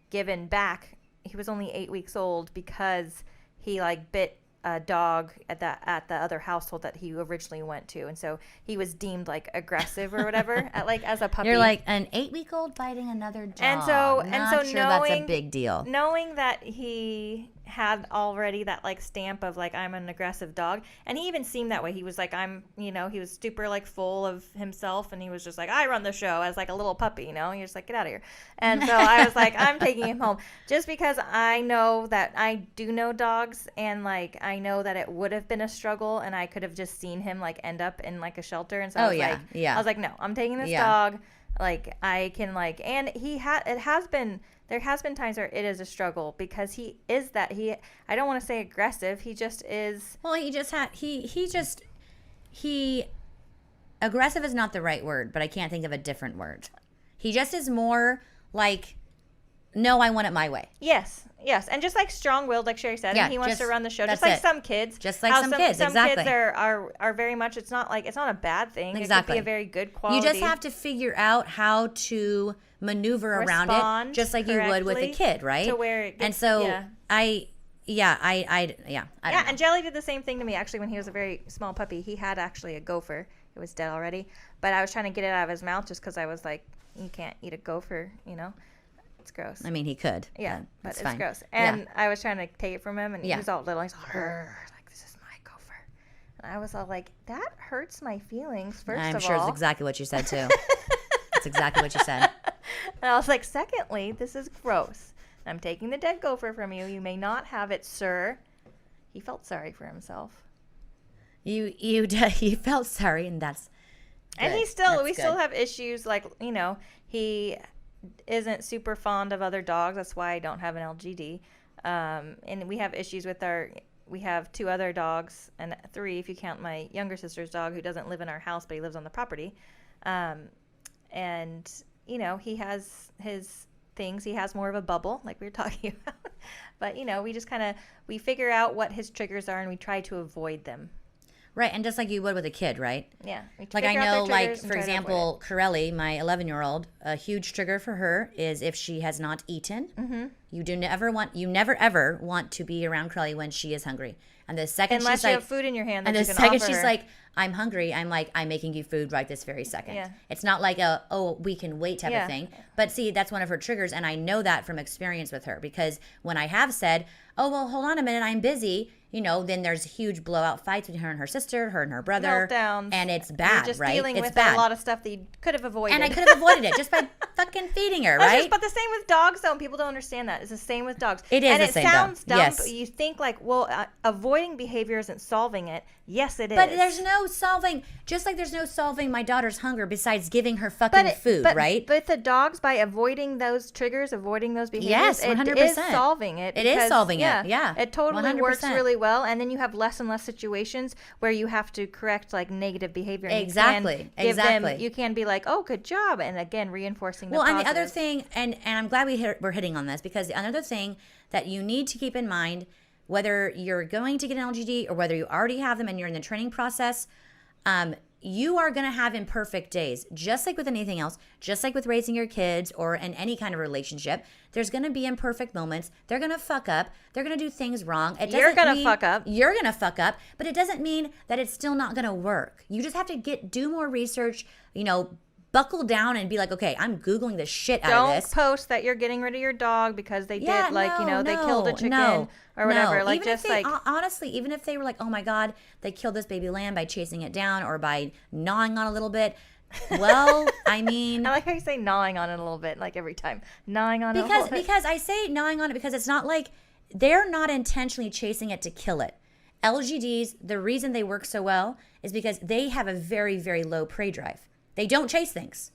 given back. He was only 8 weeks old because he like bit a dog at the other household that he originally went to, and so he was deemed like aggressive or whatever as a puppy. You're like an 8-week-old biting another dog. And so sure that's a big deal. Knowing that he had already that like stamp of like I'm an aggressive dog, and he even seemed that way. He was like he was super like full of himself, and he was just like I run the show as like a little puppy, and you're just like get out of here. And so I was like I'm taking him home just because I know that I do know dogs, and like I know that it would have been a struggle, and I could have just seen him like end up in like a shelter. And so I was like no, I'm taking this dog. Like I can like, and there has been times where it is a struggle because he is that I don't want to say aggressive. He just is. Well, aggressive is not the right word, but I can't think of a different word. He just is more like, no, I want it my way. Yes. And just like strong-willed, like Sherry said, and he wants to run the show, just like some kids. Just like some kids, exactly. Some kids are very much, it's not a bad thing. Exactly. It could be a very good quality. You just have to figure out how to maneuver around it, just like you would with a kid, right? To where it gets, and so and Jelly did the same thing to me actually when he was a very small puppy. He had actually a gopher. It was dead already, but I was trying to get it out of his mouth just because I was like, you can't eat a gopher, It's gross. I mean, he could. Yeah, but it's fine. Gross. And I was trying to take it from him, and he was all little. He's like, this is my gopher. And I was all like, that hurts my feelings, first of all. I'm sure it's exactly what you said, too. That's exactly what you said. And I was like, secondly, this is gross. I'm taking the dead gopher from you. You may not have it, sir. He felt sorry for himself. You felt sorry, and that's good. And we still have issues, like, he isn't super fond of other dogs. That's why I don't have an LGD. And we have issues with we have 2 other dogs, and 3 if you count my younger sister's dog, who doesn't live in our house, but he lives on the property. And he has his things. He has more of a bubble, like we were talking about. But we just we figure out what his triggers are, and we try to avoid them. Right, and just like you would with a kid, right? Yeah. Like I know, like, for example, Corelli, my 11-year-old, a huge trigger for her is if she has not eaten. Mm-hmm. You never ever want to be around Corelli when she is hungry. And the second unless she's you like, have food in your hand, that and you the can second offer she's her. like, I'm hungry, I'm like, I'm making you food right this very second. Yeah. It's not like we can wait type of thing. But see, that's one of her triggers, and I know that from experience with her, because when I have said, oh, well, hold on a minute, I'm busy, then there's huge blowout fights between her and her sister, her and her brother. Meltdowns. And it's bad, You're just right? dealing it's with bad. a lot of stuff that you could have avoided. And I could have avoided it just by fucking feeding her, right? But the same with dogs, though, and people don't understand that. It's the same with dogs. It is and the same, it sounds though. dumb, Yes. but you think like, well, avoiding behavior isn't solving it. Yes, it is. But there's no solving, just like there's no solving my daughter's hunger besides giving her fucking food, right? But the dogs, by avoiding those triggers, avoiding those behaviors, yes, 100%. It is solving it. It is solving it, yeah. It totally 100%. works really well, and then you have less and less situations where you have to correct like negative behavior. And exactly. You can be like, oh, good job, and again, reinforcing the positive. positive. And the other thing, and I'm glad we're hitting on this, because the other thing that you need to keep in mind, whether you're going to get an LGD or whether you already have them and you're in the training process, you are going to have imperfect days, just like with anything else, just like with raising your kids or in any kind of relationship. There's going to be imperfect moments. They're going to fuck up. They're going to do things wrong. You're going to fuck up. You're going to fuck up, but it doesn't mean that it's still not going to work. You just have to do more research, buckle down and be like, okay, I'm Googling the shit out of this. Don't post that you're getting rid of your dog because they did, they killed a chicken or whatever. Like, even just like, honestly, even if they were like, oh my God, they killed this baby lamb by chasing it down or by gnawing on a little bit. Well, I mean, I like how you say gnawing on it a little bit, like every time. Gnawing on it. Because I say gnawing on it because it's not like they're not intentionally chasing it to kill it. LGDs, the reason they work so well is because they have a very, very low prey drive. They don't chase things.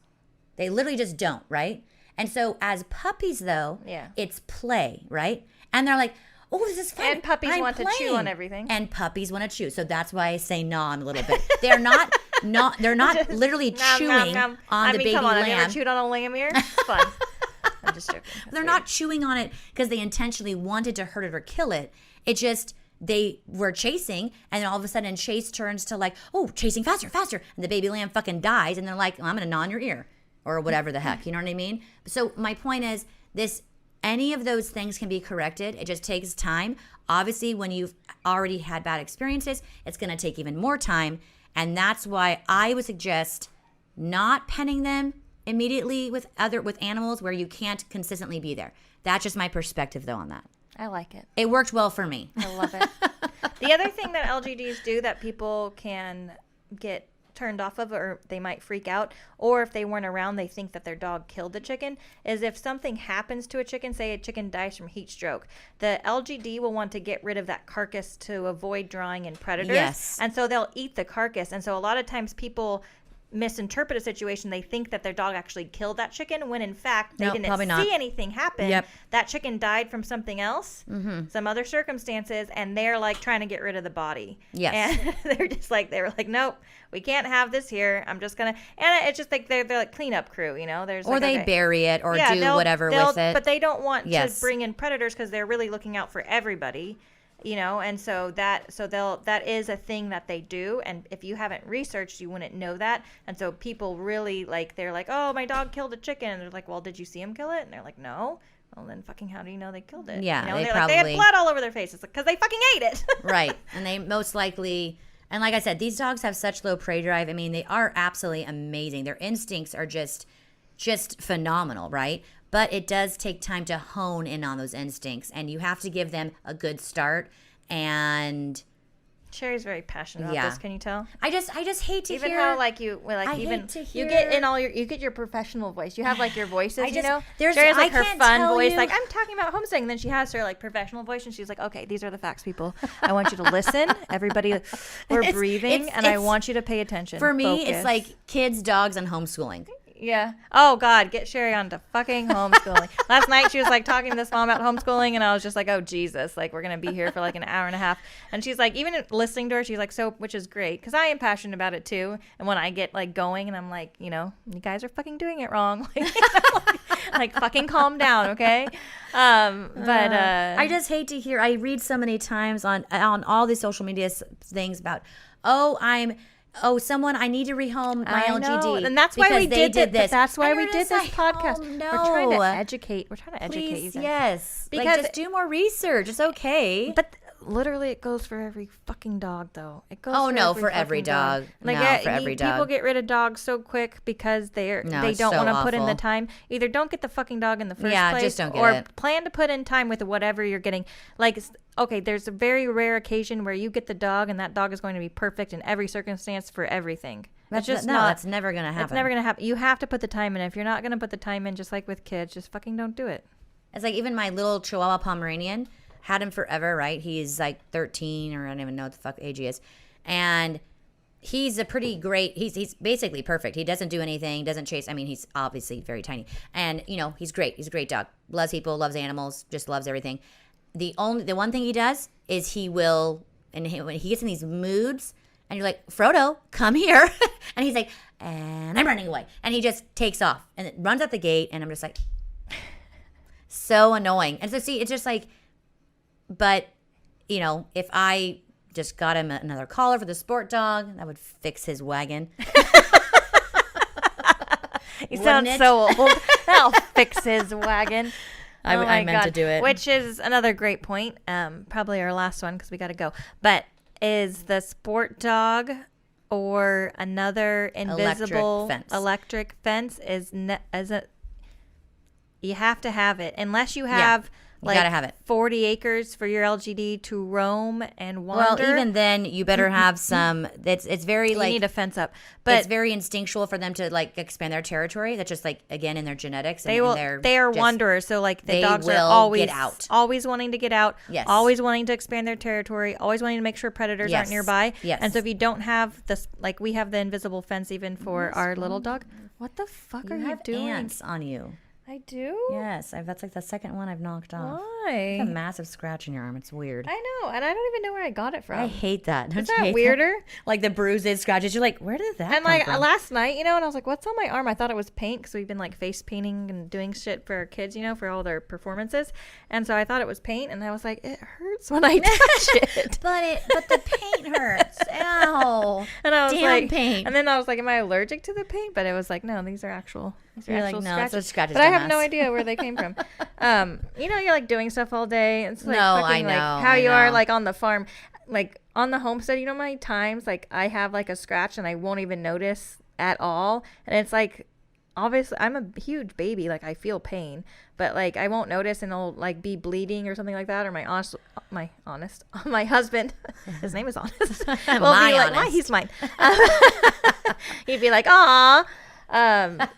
They literally just don't, right? And so as puppies, though, it's play, right? And they're like, oh, this is fun. And puppies want to chew on everything. And puppies want to chew. So that's why I say gnaw on a little bit. They're not literally chewing on the baby lamb. Have you ever chewed on a lamb ear? It's fun. They're not chewing on it because they intentionally wanted to hurt it or kill it. It just, they were chasing, and then all of a sudden Chase turns to like, oh, chasing faster, faster. And the baby lamb fucking dies, and they're like, I'm going to gnaw on your ear or whatever the heck. You know what I mean? So my point is any of those things can be corrected. It just takes time. Obviously, when you've already had bad experiences, it's going to take even more time. And that's why I would suggest not penning them immediately with animals where you can't consistently be there. That's just my perspective, though, on that. I like it. It worked well for me. I love it. The other thing that LGDs do that people can get turned off of, or they might freak out, or if they weren't around, they think that their dog killed the chicken, is if something happens to a chicken, say a chicken dies from heat stroke, the LGD will want to get rid of that carcass to avoid drawing in predators. Yes. And so they'll eat the carcass. And so a lot of times people misinterpret a situation. They think that their dog actually killed that chicken when in fact they didn't see anything happen. Yep. That chicken died from something else, some other circumstances, and they're like trying to get rid of the body. Yes. And they were like, nope, we can't have this here. I'm just gonna, and it's just like they're like cleanup crew, you know. There's or they bury it or do whatever with it. But they don't want to bring in predators because they're really looking out for everybody. You know, and so that is a thing that they do, and if you haven't researched, you wouldn't know that. And so people really they're like, oh, my dog killed a chicken, and they're like, well, did you see him kill it? And they're like, no. Well, then fucking how do you know they killed it? Yeah, you know? They had blood all over their faces because they fucking ate it. Right, and they most likely, and like I said, these dogs have such low prey drive. I mean, they are absolutely amazing. Their instincts are just phenomenal, right? But it does take time to hone in on those instincts, and you have to give them a good start. And Sherry's very passionate about this. Can you tell? I just hate to even hear how you get in you get your professional voice. You have like your voices. You know, Sherry's like her fun voice. Like I'm talking about homesteading. Then she has her like professional voice, and she's like, okay, these are the facts, people. I want you to listen. Everybody, we're breathing, and I want you to pay attention. For me, it's like kids, dogs, and homeschooling. Yeah. Oh, God. Get Sherry on to fucking homeschooling. Last night, she was, like, talking to this mom about homeschooling, and I was just like, oh, Jesus. Like, we're going to be here for, like, an hour and a half. And she's, like, even listening to her, she's, like, so, which is great, because I am passionate about it, too. And when I get, like, going, and I'm like, you know, you guys are fucking doing it wrong. Like, fucking calm down, okay? I just hate to hear. I read so many times on all these social media things about, I need to rehome my LGD. And that's why we did this. That's why we did this like, podcast. Oh, no. We're trying to educate. We're trying to educate you guys. Yes. Because just do more research. It's okay. But literally, it goes for every fucking dog, though. It goes. For every dog. Like, for every dog. People get rid of dogs so quick because they don't want to put in the time. Either don't get the fucking dog in the first place, just don't get or it. Plan to put in time with whatever you're getting. Like, okay, there's a very rare occasion where you get the dog, and that dog is going to be perfect in every circumstance for everything. That's never gonna happen. It's never gonna happen. You have to put the time in. If you're not gonna put the time in, just like with kids, just fucking don't do it. It's like even my little Chihuahua Pomeranian. Had him forever, right? He's like 13 or I don't even know what the fuck age he is. And he's a pretty great, he's basically perfect. He doesn't do anything, doesn't chase. I mean, he's obviously very tiny. And, you know, he's great. He's a great dog. Loves people, loves animals, just loves everything. The one thing he does is when he gets in these moods and you're like, Frodo, come here. And he's like, and I'm running away. And he just takes off and it runs out the gate. And I'm just like, so annoying. And so see, it's just like, but, you know, if I just got him another collar for the sport dog, that would fix his wagon. You sound so old. That'll fix his wagon. I meant to do it. Which is another great point. Probably our last one because we got to go. But is the sport dog or another invisible electric fence you have to have it unless you have. You gotta have it. 40 acres for your LGD to roam and wander. Well, even then, you better have some. It's very you need a fence up, but it's very instinctual for them to like expand their territory. That's just like again in their genetics. They are wanderers, so like the dogs are always wanting to get out. Yes. Always wanting to expand their territory. Always wanting to make sure predators aren't nearby. Yes. And so if you don't have this, like we have the invisible fence even for our little dog. What the fuck are you doing? Ants on you. I do? Yes, that's like the second one I've knocked off. Why? It's a massive scratch in your arm. It's weird. I know, and I don't even know where I got it from. I hate that. Don't Is you that hate weirder? That? Like the bruises, scratches. You're like, where did that and come like from? last night, and I was like, what's on my arm? I thought it was paint because we've been like face painting and doing shit for our kids, for all their performances. And so I thought it was paint, and I was like, it hurts when I touch it. but the paint hurts. Ow. And I was Damn like, paint. And then I was like, am I allergic to the paint? But it was like, no, these are actual. You're like, no, scratches. it's scratches. But I have no idea where they came from. You're like doing stuff all day. It's like fucking, like how you are like on the farm, like on the homestead. You know how many times like I have like a scratch and I won't even notice at all, and it's like obviously I'm a huge baby. Like I feel pain, but like I won't notice, and it'll like be bleeding or something like that. Or my husband, his name is Honest. Will be like, why he's mine. He'd be like, aw.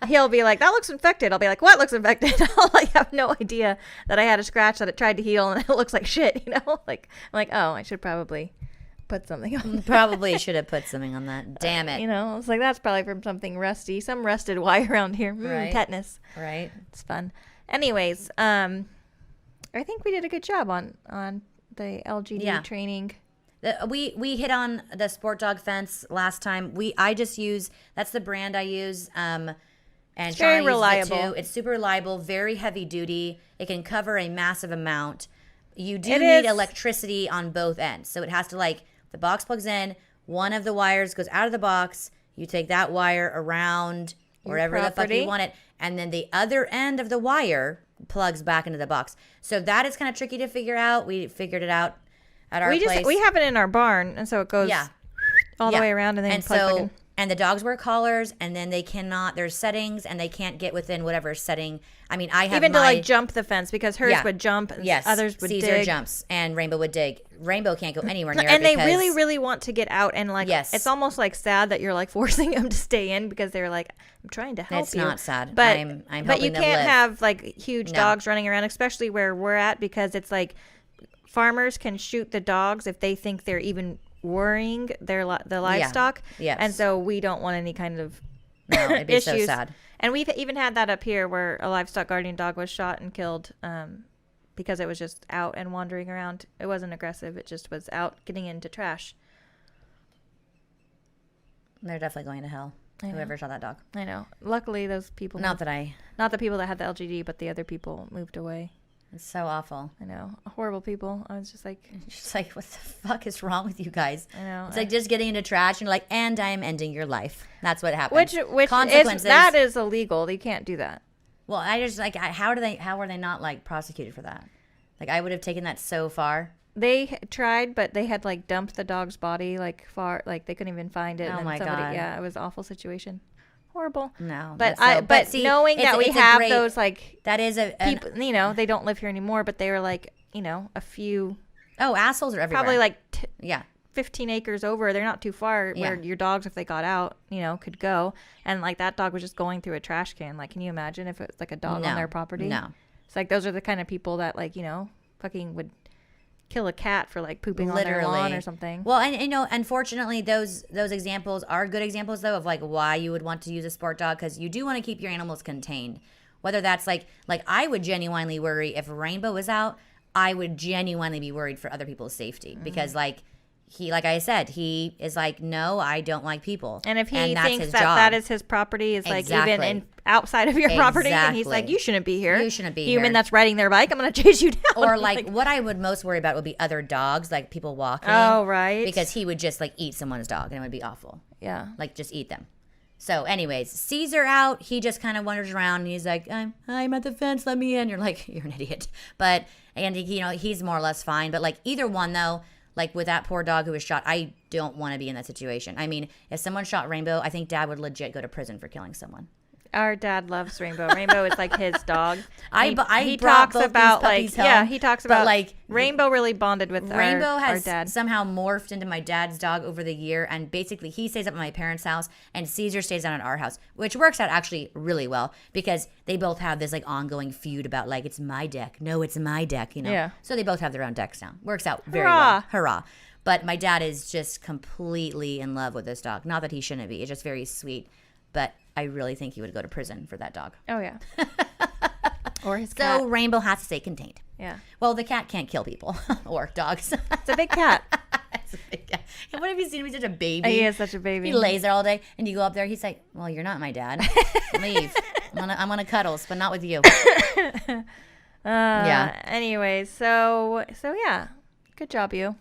He'll be like, that looks infected. I'll be like, what looks infected? I'll like have no idea that I had a scratch that it tried to heal and it looks like shit, like I'm like, oh, I should probably put something on. Probably should have put something on that. Damn it. It's like that's probably from something rusty, some rusted wire around here. Right. Tetanus. Right. It's fun. Anyways, I think we did a good job on the LGD training. We hit on the Sportdog Fence last time. I just use, that's the brand I use. And it's very reliable. It's super reliable, very heavy duty. It can cover a massive amount. You do need electricity on both ends. So it has to the box plugs in, one of the wires goes out of the box. You take that wire around wherever the fuck you want it. And then the other end of the wire plugs back into the box. So that is kind of tricky to figure out. We figured it out at our place. We have it in our barn, and so it goes all the way around, and then you plug back in. And the dogs wear collars, and then they cannot, there's settings, and they can't get within whatever setting. I mean, I have even to jump the fence, because hers would jump, and others would Caesar dig. jumps, and Rainbow would dig. Rainbow can't go anywhere near and it. And they really, really want to get out, and it's almost sad that you're forcing them to stay in, because they're like, I'm trying to help you. It's not sad. But, I'm helping but you them can't live. have huge dogs running around, especially where we're at, because it's farmers can shoot the dogs if they think they're even worrying the livestock. Yes. And so we don't want any kind of it'd be issues. so sad. And we've even had that up here where a livestock guardian dog was shot and killed because it was just out and wandering around. It wasn't aggressive. It just was out getting into trash. They're definitely going to hell. Whoever shot that dog. I know. Luckily, those people. Not the people that had the LGD, but the other people moved away. It's so awful. I know. Horrible people. I was just like, what the fuck is wrong with you guys? I know. It's just getting into trash and you're like, and I am ending your life. That's what happens. Which consequences. That is illegal. You can't do that. Well, I just how are they not prosecuted for that? I would have taken that so far. They tried, but they had dumped the dog's body far, they couldn't even find it. Oh my God. Yeah, it was an awful situation. Horrible. No, but knowing that we have those that is people, they don't live here anymore, but they were a few. Oh, assholes are everywhere. Probably 15 acres over. They're not too far where your dogs, if they got out, could go. And that dog was just going through a trash can. Can you imagine if it was a dog on their property? No. It's those are the kind of people that fucking would kill a cat for pooping on their lawn or something. Well, and unfortunately those examples are good examples though of why you would want to use a sport dog, because you do want to keep your animals contained. Whether that's I would genuinely worry if Rainbow was out. I would genuinely be worried for other people's safety because he, like I said, he is no, I don't like people. And if he thinks that is his property, is even outside of your property, and he's you shouldn't be here. You shouldn't be Human here. that's riding their bike, I'm going to chase you down. Or what I would most worry about would be other dogs, people walking. Oh, right. Because he would just eat someone's dog, and it would be awful. Yeah. Just eat them. So anyways, Caesar out, he just kind of wanders around, and he's I'm at the fence, let me in. You're you're an idiot. But, and he's more or less fine. But either one though, with that poor dog who was shot, I don't want to be in that situation. I mean, if someone shot Rainbow, I think Dad would legit go to prison for killing someone. Our dad loves Rainbow. Rainbow is his dog. He talks about he talks about Rainbow really bonded with Rainbow our dad. Somehow morphed into my dad's dog over the year, and basically he stays up at my parents' house and Caesar stays down at our house, which works out actually really well because they both have this ongoing feud about it's my deck. No, it's my deck, Yeah. So they both have their own decks now. Works out very well. Hurrah. But my dad is just completely in love with this dog. Not that he shouldn't be. It's just very sweet. But I really think he would go to prison for that dog. Oh, yeah. Or his cat. So Rainbow has to stay contained. Yeah. Well, the cat can't kill people or dogs. It's a big cat. It's a big cat. And what have you seen him? He's such a baby. He is such a baby. He lays there all day, and you go up there. He's like, "Well, you're not my dad. Leave. I'm gonna cuddles, but not with you." Yeah. Anyways, so yeah, good job, you.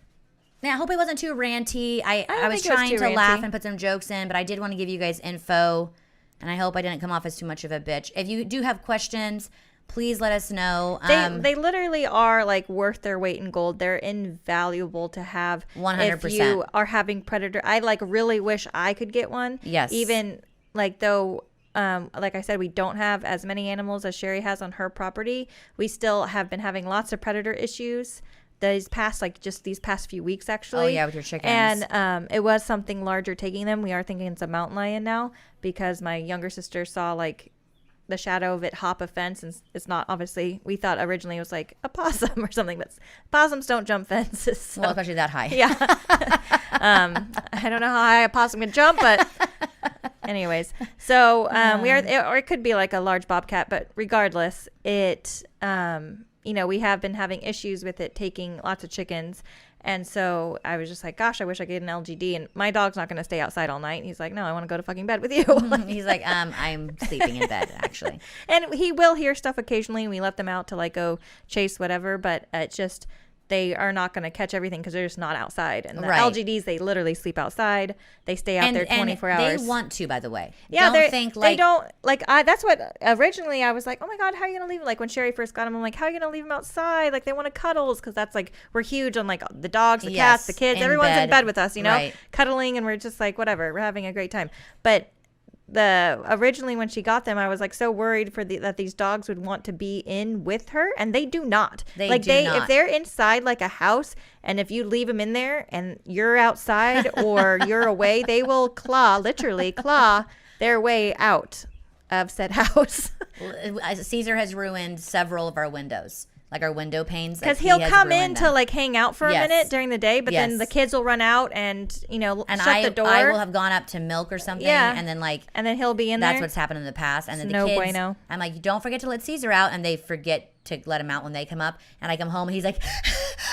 Yeah, I hope it wasn't too ranty. I was think it was trying too to ranty. laugh and put some jokes in, but I did want to give you guys info, and I hope I didn't come off as too much of a bitch. If you do have questions, please let us know. They literally are like worth their weight in gold. They're invaluable to have. 100%. If you are having predator, I like really wish I could get one. Yes. Even like though. Like I said, we don't have as many animals as Sherry has on her property. We still have been having lots of predator issues these past few weeks, actually. Oh, yeah, with your chickens. And it was something larger taking them. We are thinking it's a mountain lion now because my younger sister saw like the shadow of it hop a fence, and it's not, obviously, we thought originally it was like a possum or something, but possums don't jump fences. So. Well, especially that high. Yeah. I don't know how high a possum can jump, but anyways, so or it could be like a large bobcat, but regardless, it we have been having issues with it taking lots of chickens, and so I was just like, gosh, I wish I could get an LGD, and my dog's not going to stay outside all night. And he's like, no, I want to go to fucking bed with you. He's like, I'm sleeping in bed, actually. And he will hear stuff occasionally, and we let them out to like go chase whatever, but it's just they are not going to catch everything because they're just not outside. And the LGDs, they literally sleep outside. They stay out there 24 hours. They want to, by the way. Yeah, they don't like. That's what originally I was like. Oh my god, how are you gonna leave him? Like when Sherry first got him, I'm like, how are you gonna leave him outside? Like they want to cuddles because that's like we're huge on like the dogs, the cats, the kids. Everyone's in bed with us, cuddling, and we're just like whatever. We're having a great time. But originally when she got them, I was like so worried that these dogs would want to be in with her, and they do not. If they're inside like a house, and if you leave them in there and you're outside or you're away, they will literally claw their way out of said house. Caesar has ruined several of our windows. Like our window panes. Because he'll come in to like hang out for a minute during the day, but then the kids will run out and, shut the door. I will have gone up to milk or something. Yeah. And then he'll be in there. That's what's happened in the past. And then it's the kids, bueno. I'm like, don't forget to let Caesar out. And they forget to let him out when they come up. And I come home and he's like,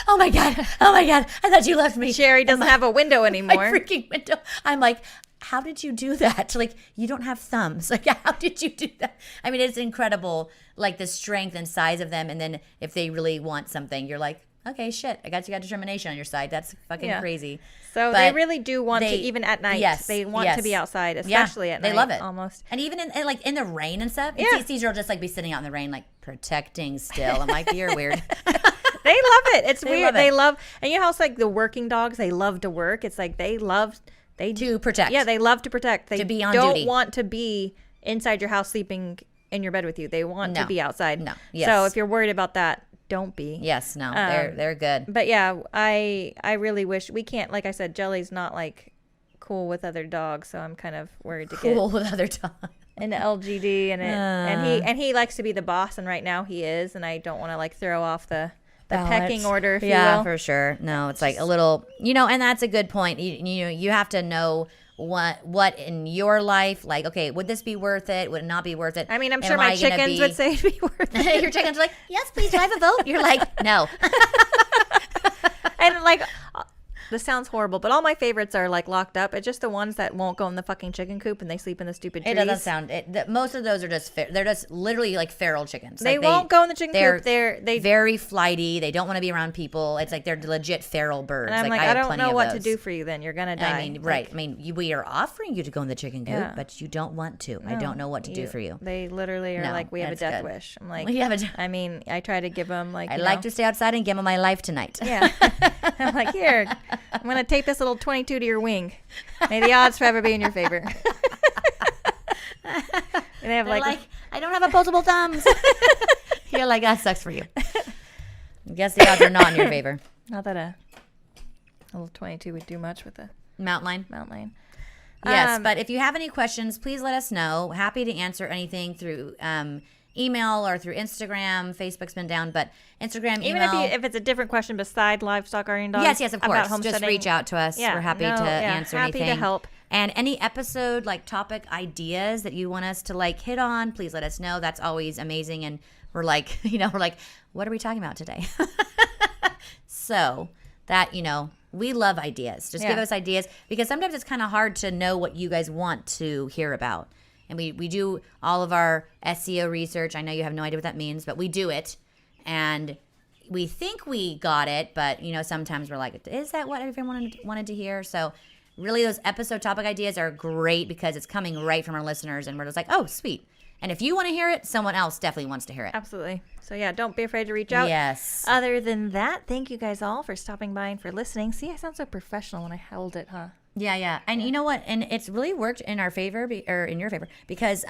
oh my God, I thought you left me. Sherry doesn't have a window anymore. My freaking window. I'm like, how did you do that? Like, you don't have thumbs. Like, how did you do that? I mean, it's incredible, like the strength and size of them. And then if they really want something, you're like, okay, shit, you got determination on your side. That's fucking crazy. So they really do want to, even at night. Yes, they want to be outside, especially at night. They love it. Almost. And even in the rain and stuff. Yeah. Caesar will just like be sitting out in the rain, like protecting still. I'm like, you're weird. They love it. It's weird. They love, and you know how it's like the working dogs, they love to work. It's like they to protect. Yeah, they love to protect. They to be on don't duty. Want to be inside your house sleeping in your bed with you. They want to be outside. No. Yes. So if you're worried about that, don't be. Yes. No. They're good. But yeah, I really wish we can't. Like I said, Jelly's not like cool with other dogs, so I'm kind of worried to get cool with other dogs. An LGD and he likes to be the boss, and right now he is, and I don't want to like throw off the pecking order, if you will. For sure. No, it's like a little, and that's a good point. You have to know what in your life, like, okay, would this be worth it? Would it not be worth it? I mean, I'm sure my chickens would say it'd be worth it. Your chickens are like, yes, please, do I have a vote? You're like, no. And like, this sounds horrible, but all my favorites are like locked up. It's just the ones that won't go in the fucking chicken coop and they sleep in the stupid trees. It doesn't sound. Most of those are just. They're just literally like feral chickens. They won't go in the chicken coop. They're very flighty. They don't want to be around people. It's like they're legit feral birds. And I'm like I don't know what to do for you. Then you're gonna die. I mean, right? I mean, we are offering you to go in the chicken coop, but you don't want to. No, I don't know what to do for you. They literally are like, we have a death wish. I'm like, we have a. I mean, I try to give them like. I'd like to stay outside and give them my life tonight. Yeah. I'm like, here, I'm gonna tape this little 22 to your wing. May the odds forever be in your favor. And they have like, I don't have opposable thumbs. You're like, that sucks for you. I guess the odds are not in your favor. Not that a little 22 would do much with a mountain lion. Yes, but if you have any questions, please let us know. Happy to answer anything through email or through Instagram. Facebook's been down, but Instagram, even email. if it's a different question beside Livestock Guardian Dogs. Yes, of course. Just reach out to us. Yeah, we're happy to answer anything. Happy to help. And any episode like topic ideas that you want us to like hit on, please let us know. That's always amazing. And we're like, what are we talking about today? So that, we love ideas. Just give us ideas, because sometimes it's kind of hard to know what you guys want to hear about. And we do all of our SEO research. I know you have no idea what that means, but we do it. And we think we got it, but, sometimes we're like, is that what everyone wanted to hear? So really those episode topic ideas are great because it's coming right from our listeners. And we're just like, oh, sweet. And if you want to hear it, someone else definitely wants to hear it. Absolutely. So, yeah, don't be afraid to reach out. Yes. Other than that, thank you guys all for stopping by and for listening. See, I sound so professional when I held it, huh? Yeah. And you know what? And it's really worked in our favor, or in your favor, because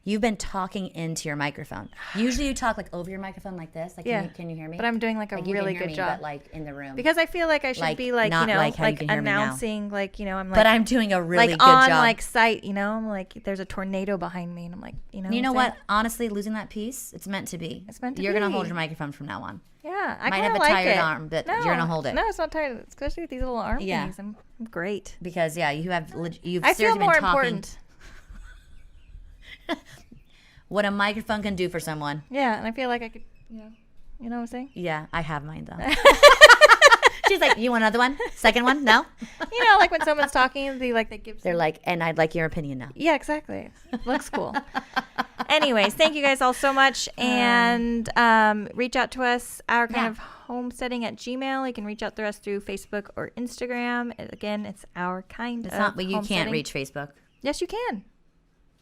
you've been talking into your microphone. Usually you talk like over your microphone like this. Like, can you hear me? But I'm doing like a really good job. But like in the room. Because I feel like I should be like, not like announcing, like, I'm like. But I'm doing a really good on job. like site, I'm like, there's a tornado behind me. And I'm like, You know what? Honestly, losing that piece, it's meant to be. It's meant to be. You're going to hold your microphone from now on. Yeah, I might have a tired arm, but you're gonna hold it. No, it's not tired, especially with these little arm things. I'm great because you've I feel more been talking. Important. What a microphone can do for someone. Yeah, and I feel like I could, you know what I'm saying? Yeah, I have mine though. She's like, you want another one? Second one? No. Like when someone's talking, they give. They're like, and I'd like your opinion now. Yeah, exactly. Looks cool. Anyways, thank you guys all so much, and reach out to us, our kind of homesteading at Gmail. You can reach out to us through Facebook or Instagram. Again, it's our kind of not, but you homesteading. can't reach Facebook. Yes, you can.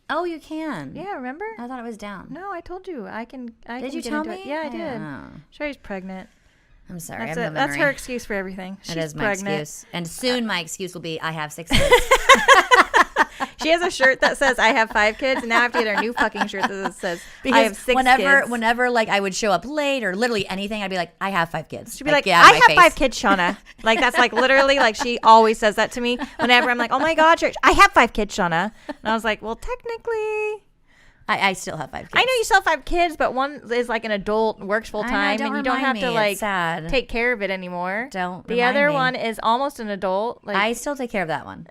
Oh, you can. Yeah, remember? I thought it was down. No, I told you. I can. Did you tell me? Yeah, I did. Sherry's pregnant. I'm sorry. That's her excuse for everything. She's that is my pregnant. excuse. And soon my excuse will be I have 6 kids. She has a shirt that says I have 5 kids, and now I have to get her a new fucking shirt that says I have 6 kids. Whenever like I would show up late or literally anything, I'd be like, I have 5 kids. She'd be like, I have 5 kids, Shauna. Like that's like literally like she always says that to me whenever I'm like, oh my God, church, I have 5 kids, Shauna. And I was like, well, technically. I still have 5 kids. I know you still have 5 kids, but one is like an adult, works full time, and you don't have to like take care of it anymore. The other one is almost an adult. Like I still take care of that one.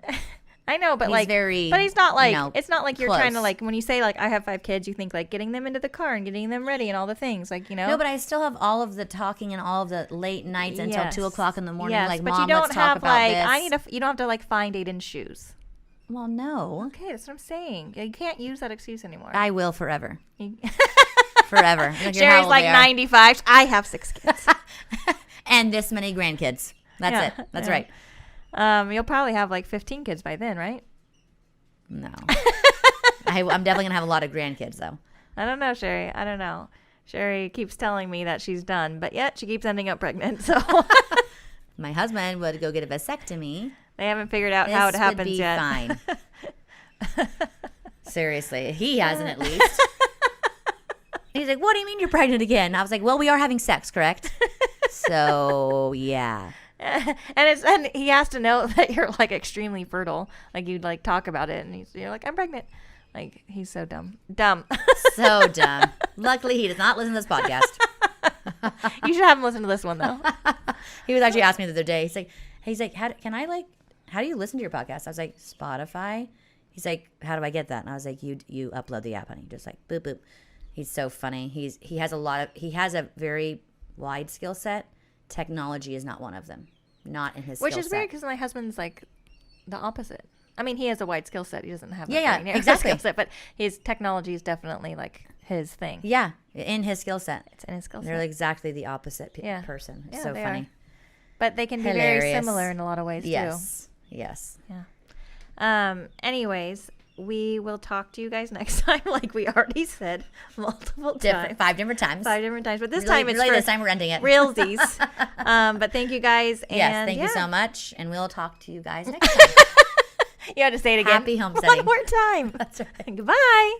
I know, but he's not like it's not like you're trying to like when you say like I have 5 kids, you think like getting them into the car and getting them ready and all the things like No, but I still have all of the talking and all of the late nights until 2:00 in the morning. Yes, like, but Mom, you don't let's have talk about like this. you don't have to like find Aiden's shoes. Well, no. Okay, that's what I'm saying. You can't use that excuse anymore. I will forever. Forever. Sherry's like 95. I have 6 kids. And this many grandkids. That's it. That's right. You'll probably have like 15 kids by then, right? No. I'm definitely going to have a lot of grandkids, though. I don't know, Sherry. I don't know. Sherry keeps telling me that she's done, but yet she keeps ending up pregnant. So my husband would go get a vasectomy. They haven't figured out how it happens yet. Fine. Seriously, he hasn't at least. He's like, "What do you mean you're pregnant again?" I was like, "Well, we are having sex, correct?" So yeah. And he has to know that you're like extremely fertile. Like you'd like talk about it, and you're like, "I'm pregnant." Like he's so dumb. So dumb. Luckily, he does not listen to this podcast. You should have him listen to this one though. He was actually asking me the other day. He's like, how do you listen to your podcast? I was like, Spotify. He's like, how do I get that? And I was like, you upload the app, honey. Just like boop boop. He's so funny. He has a very wide skill set. Technology is not one of them. Not in his skill set. Which is weird because my husband's like the opposite. I mean, he has a wide skill set. He doesn't have exactly skill set, but his technology is definitely like his thing. Yeah, in his skill set. It's in his skill set. They're exactly the opposite person. It's so funny. Are. But they can be very similar in a lot of ways too. Yes. Yeah. Anyways, we will talk to you guys next time, like we already said multiple times. 5 different times. 5 different times. But this time it's this time we're ending it. Realsies. But thank you guys. And thank you so much. And we'll talk to you guys next time. You had to say it again. Happy homesteading. One more time. That's right. Goodbye.